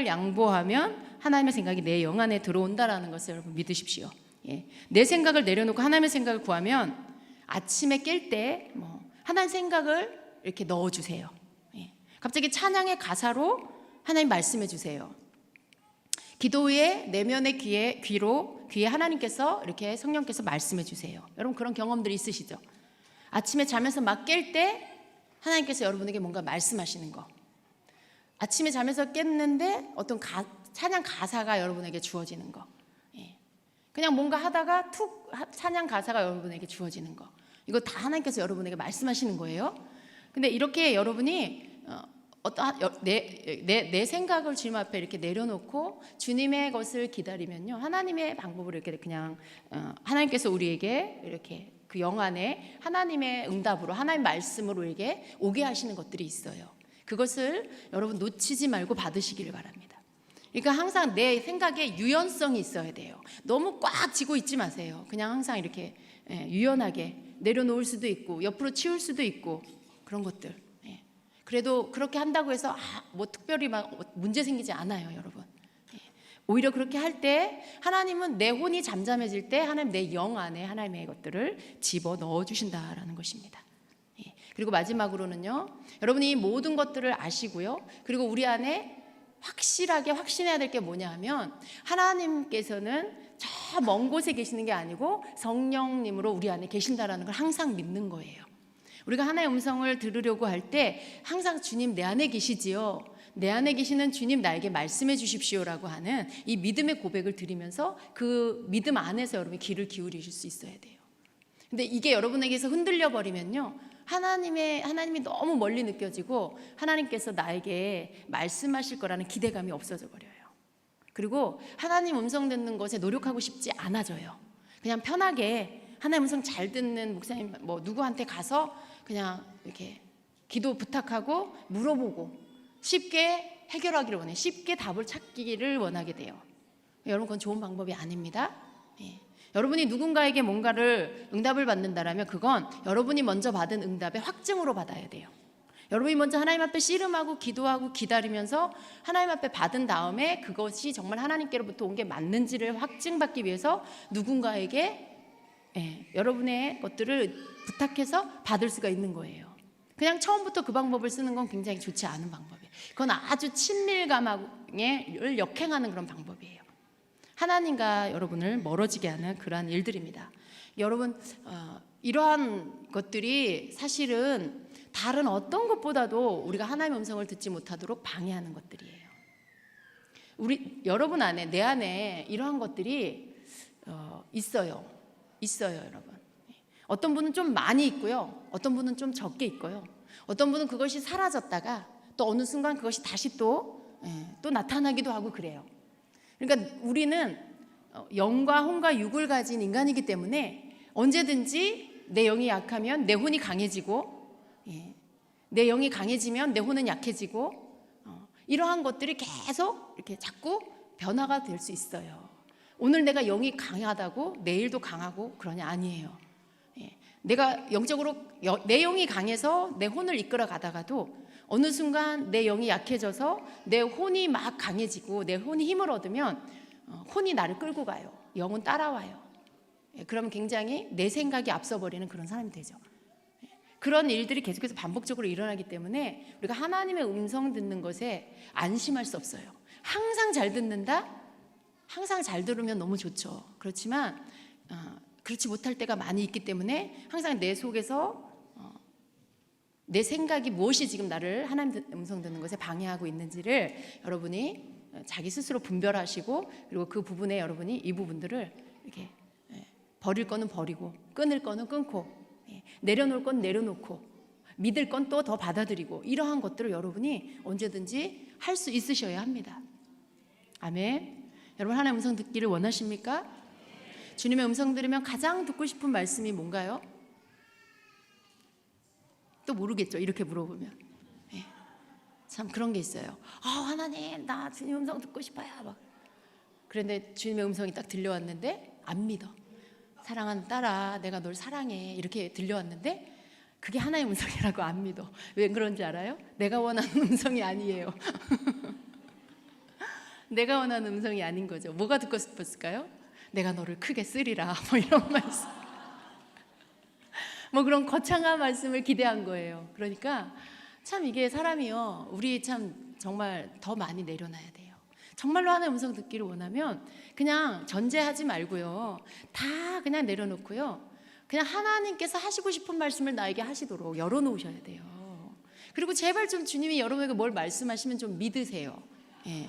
양보하면 하나님의 생각이 내 영 안에 들어온다라는 것을 여러분 믿으십시오. 내 생각을 내려놓고 하나님의 생각을 구하면 아침에 깰 때 하나님 생각을 이렇게 넣어주세요. 갑자기 찬양의 가사로 하나님 말씀해 주세요. 기도 후에 내면의 귀에 하나님께서 이렇게 성령께서 말씀해 주세요. 여러분 그런 경험들이 있으시죠? 아침에 자면서 막 깰 때 하나님께서 여러분에게 뭔가 말씀하시는 거. 아침에 자면서 깼는데 어떤 찬양 가사가 여러분에게 주어지는 거. 그냥 뭔가 하다가 툭 찬양 가사가 여러분에게 주어지는 거. 이거 다 하나님께서 여러분에게 말씀하시는 거예요. 근데 이렇게 여러분이 내 생각을 주님 앞에 이렇게 내려놓고 주님의 것을 기다리면요, 하나님의 방법으로 이렇게 그냥 하나님께서 우리에게 이렇게 그 영 안에 하나님의 응답으로 하나님 말씀으로 이렇게 오게 하시는 것들이 있어요. 그것을 여러분 놓치지 말고 받으시기를 바랍니다. 그러니까 항상 내 생각에 유연성이 있어야 돼요. 너무 꽉 쥐고 있지 마세요. 그냥 항상 이렇게 유연하게 내려놓을 수도 있고 옆으로 치울 수도 있고 그런 것들. 그래도 그렇게 한다고 해서 뭐 특별히 막 문제 생기지 않아요, 여러분. 오히려 그렇게 할 때 하나님은 내 혼이 잠잠해질 때 하나님 내 영 안에 하나님의 것들을 집어 넣어 주신다라는 것입니다. 그리고 마지막으로는요, 여러분이 이 모든 것들을 아시고요, 그리고 우리 안에 확실하게 확신해야 될 게 뭐냐 하면 하나님께서는 저 먼 곳에 계시는 게 아니고 성령님으로 우리 안에 계신다라는 걸 항상 믿는 거예요. 우리가 하나님의 음성을 들으려고 할 때 항상 주님 내 안에 계시지요, 내 안에 계시는 주님 나에게 말씀해 주십시오라고 하는 이 믿음의 고백을 드리면서 그 믿음 안에서 여러분이 귀를 기울이실 수 있어야 돼요. 근데 이게 여러분에게서 흔들려 버리면요, 하나님이 너무 멀리 느껴지고 하나님께서 나에게 말씀하실 거라는 기대감이 없어져 버려요. 그리고 하나님 음성 듣는 것에 노력하고 싶지 않아져요. 그냥 편하게 하나님 음성 잘 듣는 목사님 누구한테 가서 그냥 이렇게 기도 부탁하고 물어보고 쉽게 해결하기를 원해요. 쉽게 답을 찾기를 원하게 돼요. 여러분 그건 좋은 방법이 아닙니다. 여러분이 누군가에게 뭔가를 응답을 받는다라면 그건 여러분이 먼저 받은 응답의 확증으로 받아야 돼요. 여러분이 먼저 하나님 앞에 씨름하고 기도하고 기다리면서 하나님 앞에 받은 다음에 그것이 정말 하나님께로부터 온 게 맞는지를 확증받기 위해서 누군가에게 여러분의 것들을 부탁해서 받을 수가 있는 거예요. 그냥 처음부터 그 방법을 쓰는 건 굉장히 좋지 않은 방법이에요. 그건 아주 친밀감을 역행하는 그런 방법이에요. 하나님과 여러분을 멀어지게 하는 그러한 일들입니다. 여러분 이러한 것들이 사실은 다른 어떤 것보다도 우리가 하나님의 음성을 듣지 못하도록 방해하는 것들이에요. 여러분 안에, 내 안에 이러한 것들이 있어요, 여러분. 어떤 분은 좀 많이 있고요, 어떤 분은 좀 적게 있고요, 어떤 분은 그것이 사라졌다가 또 어느 순간 그것이 다시 또 나타나기도 하고 그래요. 그러니까 우리는 영과 혼과 육을 가진 인간이기 때문에 언제든지 내 영이 약하면 내 혼이 강해지고, 내 영이 강해지면 내 혼은 약해지고, 이러한 것들이 계속 이렇게 자꾸 변화가 될 수 있어요. 오늘 내가 영이 강하다고 내일도 강하고 그러냐? 아니에요. 내가 영적으로 내 영이 강해서 내 혼을 이끌어 가다가도 어느 순간 내 영이 약해져서 내 혼이 막 강해지고 내 혼이 힘을 얻으면 혼이 나를 끌고 가요. 영은 따라와요. 그러면 굉장히 내 생각이 앞서버리는 그런 사람이 되죠. 그런 일들이 계속해서 반복적으로 일어나기 때문에 우리가 하나님의 음성 듣는 것에 안심할 수 없어요. 항상 잘 듣는다? 항상 잘 들으면 너무 좋죠. 그렇지만 그렇지 못할 때가 많이 있기 때문에 항상 내 속에서 내 생각이 무엇이 지금 나를 하나님 음성 듣는 것에 방해하고 있는지를 여러분이 자기 스스로 분별하시고, 그리고 그 부분에 여러분이 이 부분들을 이렇게 버릴 거는 버리고 끊을 거는 끊고 내려놓을 건 내려놓고 믿을 건 또 더 받아들이고, 이러한 것들을 여러분이 언제든지 할 수 있으셔야 합니다. 아멘. 여러분 하나님 음성 듣기를 원하십니까? 주님의 음성 들으면 가장 듣고 싶은 말씀이 뭔가요? 또 모르겠죠. 이렇게 물어보면. 예. 참 그런 게 있어요. 하나님, 나 주님 음성 듣고 싶어요. 막. 그런데 주님의 음성이 딱 들려왔는데 안 믿어. 사랑하는 딸아, 내가 널 사랑해. 이렇게 들려왔는데 그게 하나의 음성이라고 안 믿어. 왜 그런지 알아요? 내가 원하는 음성이 아니에요. 내가 원하는 음성이 아닌 거죠. 뭐가 듣고 싶었을까요? 내가 너를 크게 쓰리라. 뭐 이런 말씀. 뭐 그런 거창한 말씀을 기대한 거예요. 그러니까 참 이게 사람이요, 우리 참 정말 더 많이 내려놔야 돼요. 정말로 하나의 음성 듣기를 원하면 그냥 전제하지 말고요, 다 그냥 내려놓고요, 그냥 하나님께서 하시고 싶은 말씀을 나에게 하시도록 열어놓으셔야 돼요. 그리고 제발 좀 주님이 여러분에게 뭘 말씀하시면 좀 믿으세요. 예.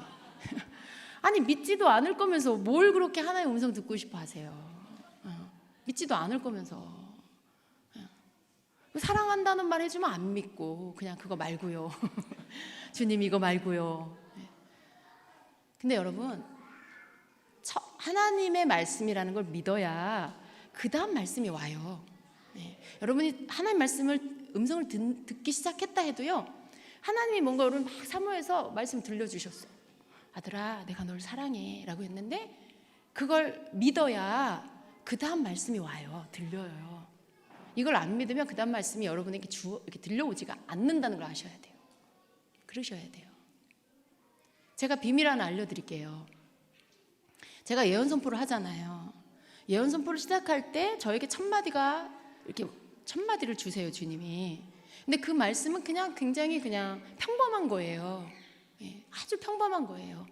아니 믿지도 않을 거면서 뭘 그렇게 하나의 음성 듣고 싶어 하세요. 믿지도 않을 거면서. 사랑한다는 말 해주면 안 믿고 그냥 그거 말고요. 주님 이거 말고요. 근데 여러분, 하나님의 말씀이라는 걸 믿어야 그 다음 말씀이 와요. 여러분이 하나님 음성을 듣기 시작했다 해도요, 하나님이 뭔가 여러분 막 사모해서 말씀 들려주셨어. 아들아, 내가 널 사랑해 라고 했는데 그걸 믿어야 그 다음 말씀이 와요. 들려요. 이걸 안 믿으면 그 다음 말씀이 여러분에게 이렇게 들려오지가 않는다는 걸 아셔야 돼요. 그러셔야 돼요. 제가 비밀 하나 알려드릴게요. 제가 예언 선포를 하잖아요. 예언 선포를 시작할 때 저에게 이렇게 1000마디를 주세요, 주님이. 근데 그 말씀은 그냥 굉장히 그냥 평범한 거예요. 아주 평범한 거예요.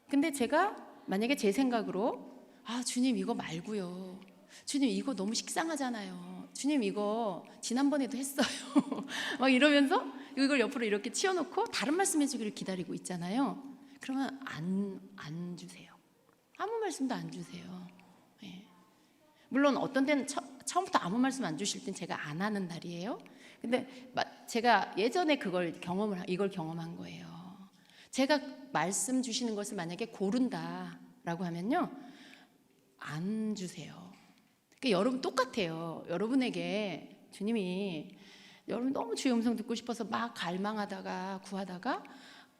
근데 제가 만약에 제 생각으로 주님 이거 말고요, 주님 이거 너무 식상하잖아요, 주님 이거 지난번에도 했어요 막 이러면서 이걸 옆으로 이렇게 치워놓고 다른 말씀 해주기를 기다리고 있잖아요. 그러면 안 주세요. 아무 말씀도 안 주세요. 물론 어떤 때는 처음부터 아무 말씀 안 주실 땐 제가 안 하는 날이에요. 근데 제가 예전에 이걸 경험한 거예요. 제가 말씀 주시는 것을 만약에 고른다라고 하면요, 안 주세요. 그러니까 여러분 똑같아요. 여러분에게 주님이 여러분 너무 주의 음성 듣고 싶어서 막 갈망하다가 구하다가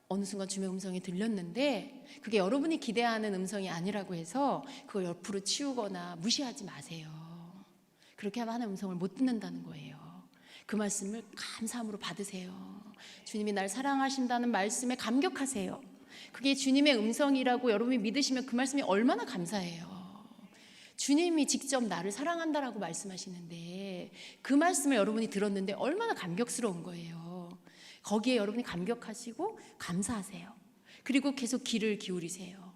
어느 순간 주의 음성이 들렸는데 그게 여러분이 기대하는 음성이 아니라고 해서 그걸 옆으로 치우거나 무시하지 마세요. 그렇게 하면 하나님의 음성을 못 듣는다는 거예요. 그 말씀을 감사함으로 받으세요. 주님이 날 사랑하신다는 말씀에 감격하세요. 그게 주님의 음성이라고 여러분이 믿으시면 그 말씀이 얼마나 감사해요. 주님이 직접 나를 사랑한다라고 말씀하시는데 그 말씀을 여러분이 들었는데 얼마나 감격스러운 거예요. 거기에 여러분이 감격하시고 감사하세요. 그리고 계속 귀를 기울이세요.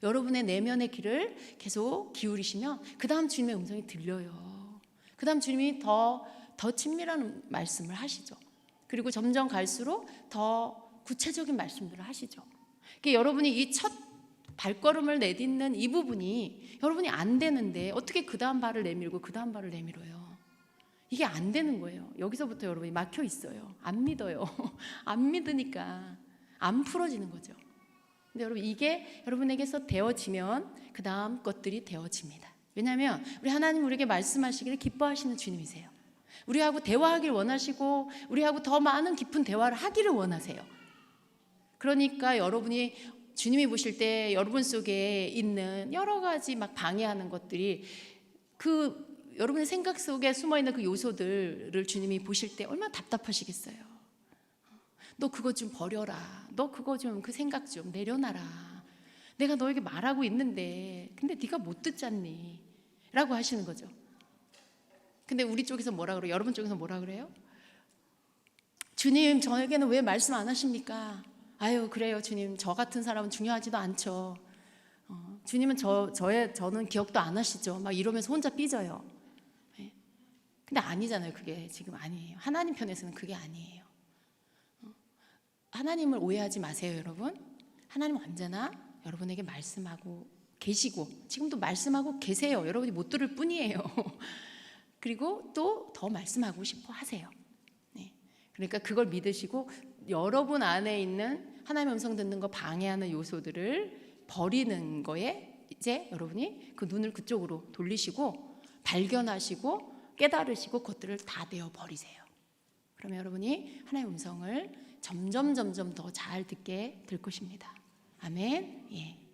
여러분의 내면의 귀를 계속 기울이시면 그 다음 주님의 음성이 들려요. 그 다음 주님이 더 친밀한 말씀을 하시죠. 그리고 점점 갈수록 더 구체적인 말씀들을 하시죠. 그러니까 여러분이 이 첫 발걸음을 내딛는 이 부분이 여러분이 안 되는데 어떻게 그 다음 발을 내밀고 그 다음 발을 내밀어요? 이게 안 되는 거예요. 여기서부터 여러분이 막혀 있어요. 안 믿어요. 안 믿으니까 안 풀어지는 거죠. 근데 여러분 이게 여러분에게서 되어지면 그 다음 것들이 되어집니다. 왜냐하면 우리 하나님 우리에게 말씀하시기를 기뻐하시는 주님이세요. 우리하고 대화하길 원하시고 우리하고 더 많은 깊은 대화를 하기를 원하세요. 그러니까 여러분이 주님이 보실 때 여러분 속에 있는 여러 가지 막 방해하는 것들이 그 여러분의 생각 속에 숨어있는 그 요소들을 주님이 보실 때 얼마나 답답하시겠어요. 너 그거 좀 버려라. 너 그거 좀 그 생각 좀 내려놔라. 내가 너에게 말하고 있는데 근데 네가 못 듣잖니 라고 하시는 거죠. 근데 우리 쪽에서 뭐라 그래요? 여러분 쪽에서 뭐라 그래요? 주님 저에게는 왜 말씀 안 하십니까? 아유 그래요 주님, 저 같은 사람은 중요하지도 않죠. 주님은 저는 기억도 안 하시죠. 막 이러면서 혼자 삐져요. 근데 아니잖아요. 그게 지금 아니에요. 하나님 편에서는 그게 아니에요. 하나님을 오해하지 마세요, 여러분. 하나님은 언제나 여러분에게 말씀하고 계시고 지금도 말씀하고 계세요. 여러분이 못 들을 뿐이에요. 그리고 또 더 말씀하고 싶어 하세요. 그러니까 그걸 믿으시고 여러분 안에 있는 하나님의 음성 듣는 거 방해하는 요소들을 버리는 거에 이제 여러분이 그 눈을 그쪽으로 돌리시고 발견하시고 깨달으시고 그것들을 다 내어 버리세요. 그러면 여러분이 하나님의 음성을 점점 더 잘 듣게 될 것입니다. 아멘. 예.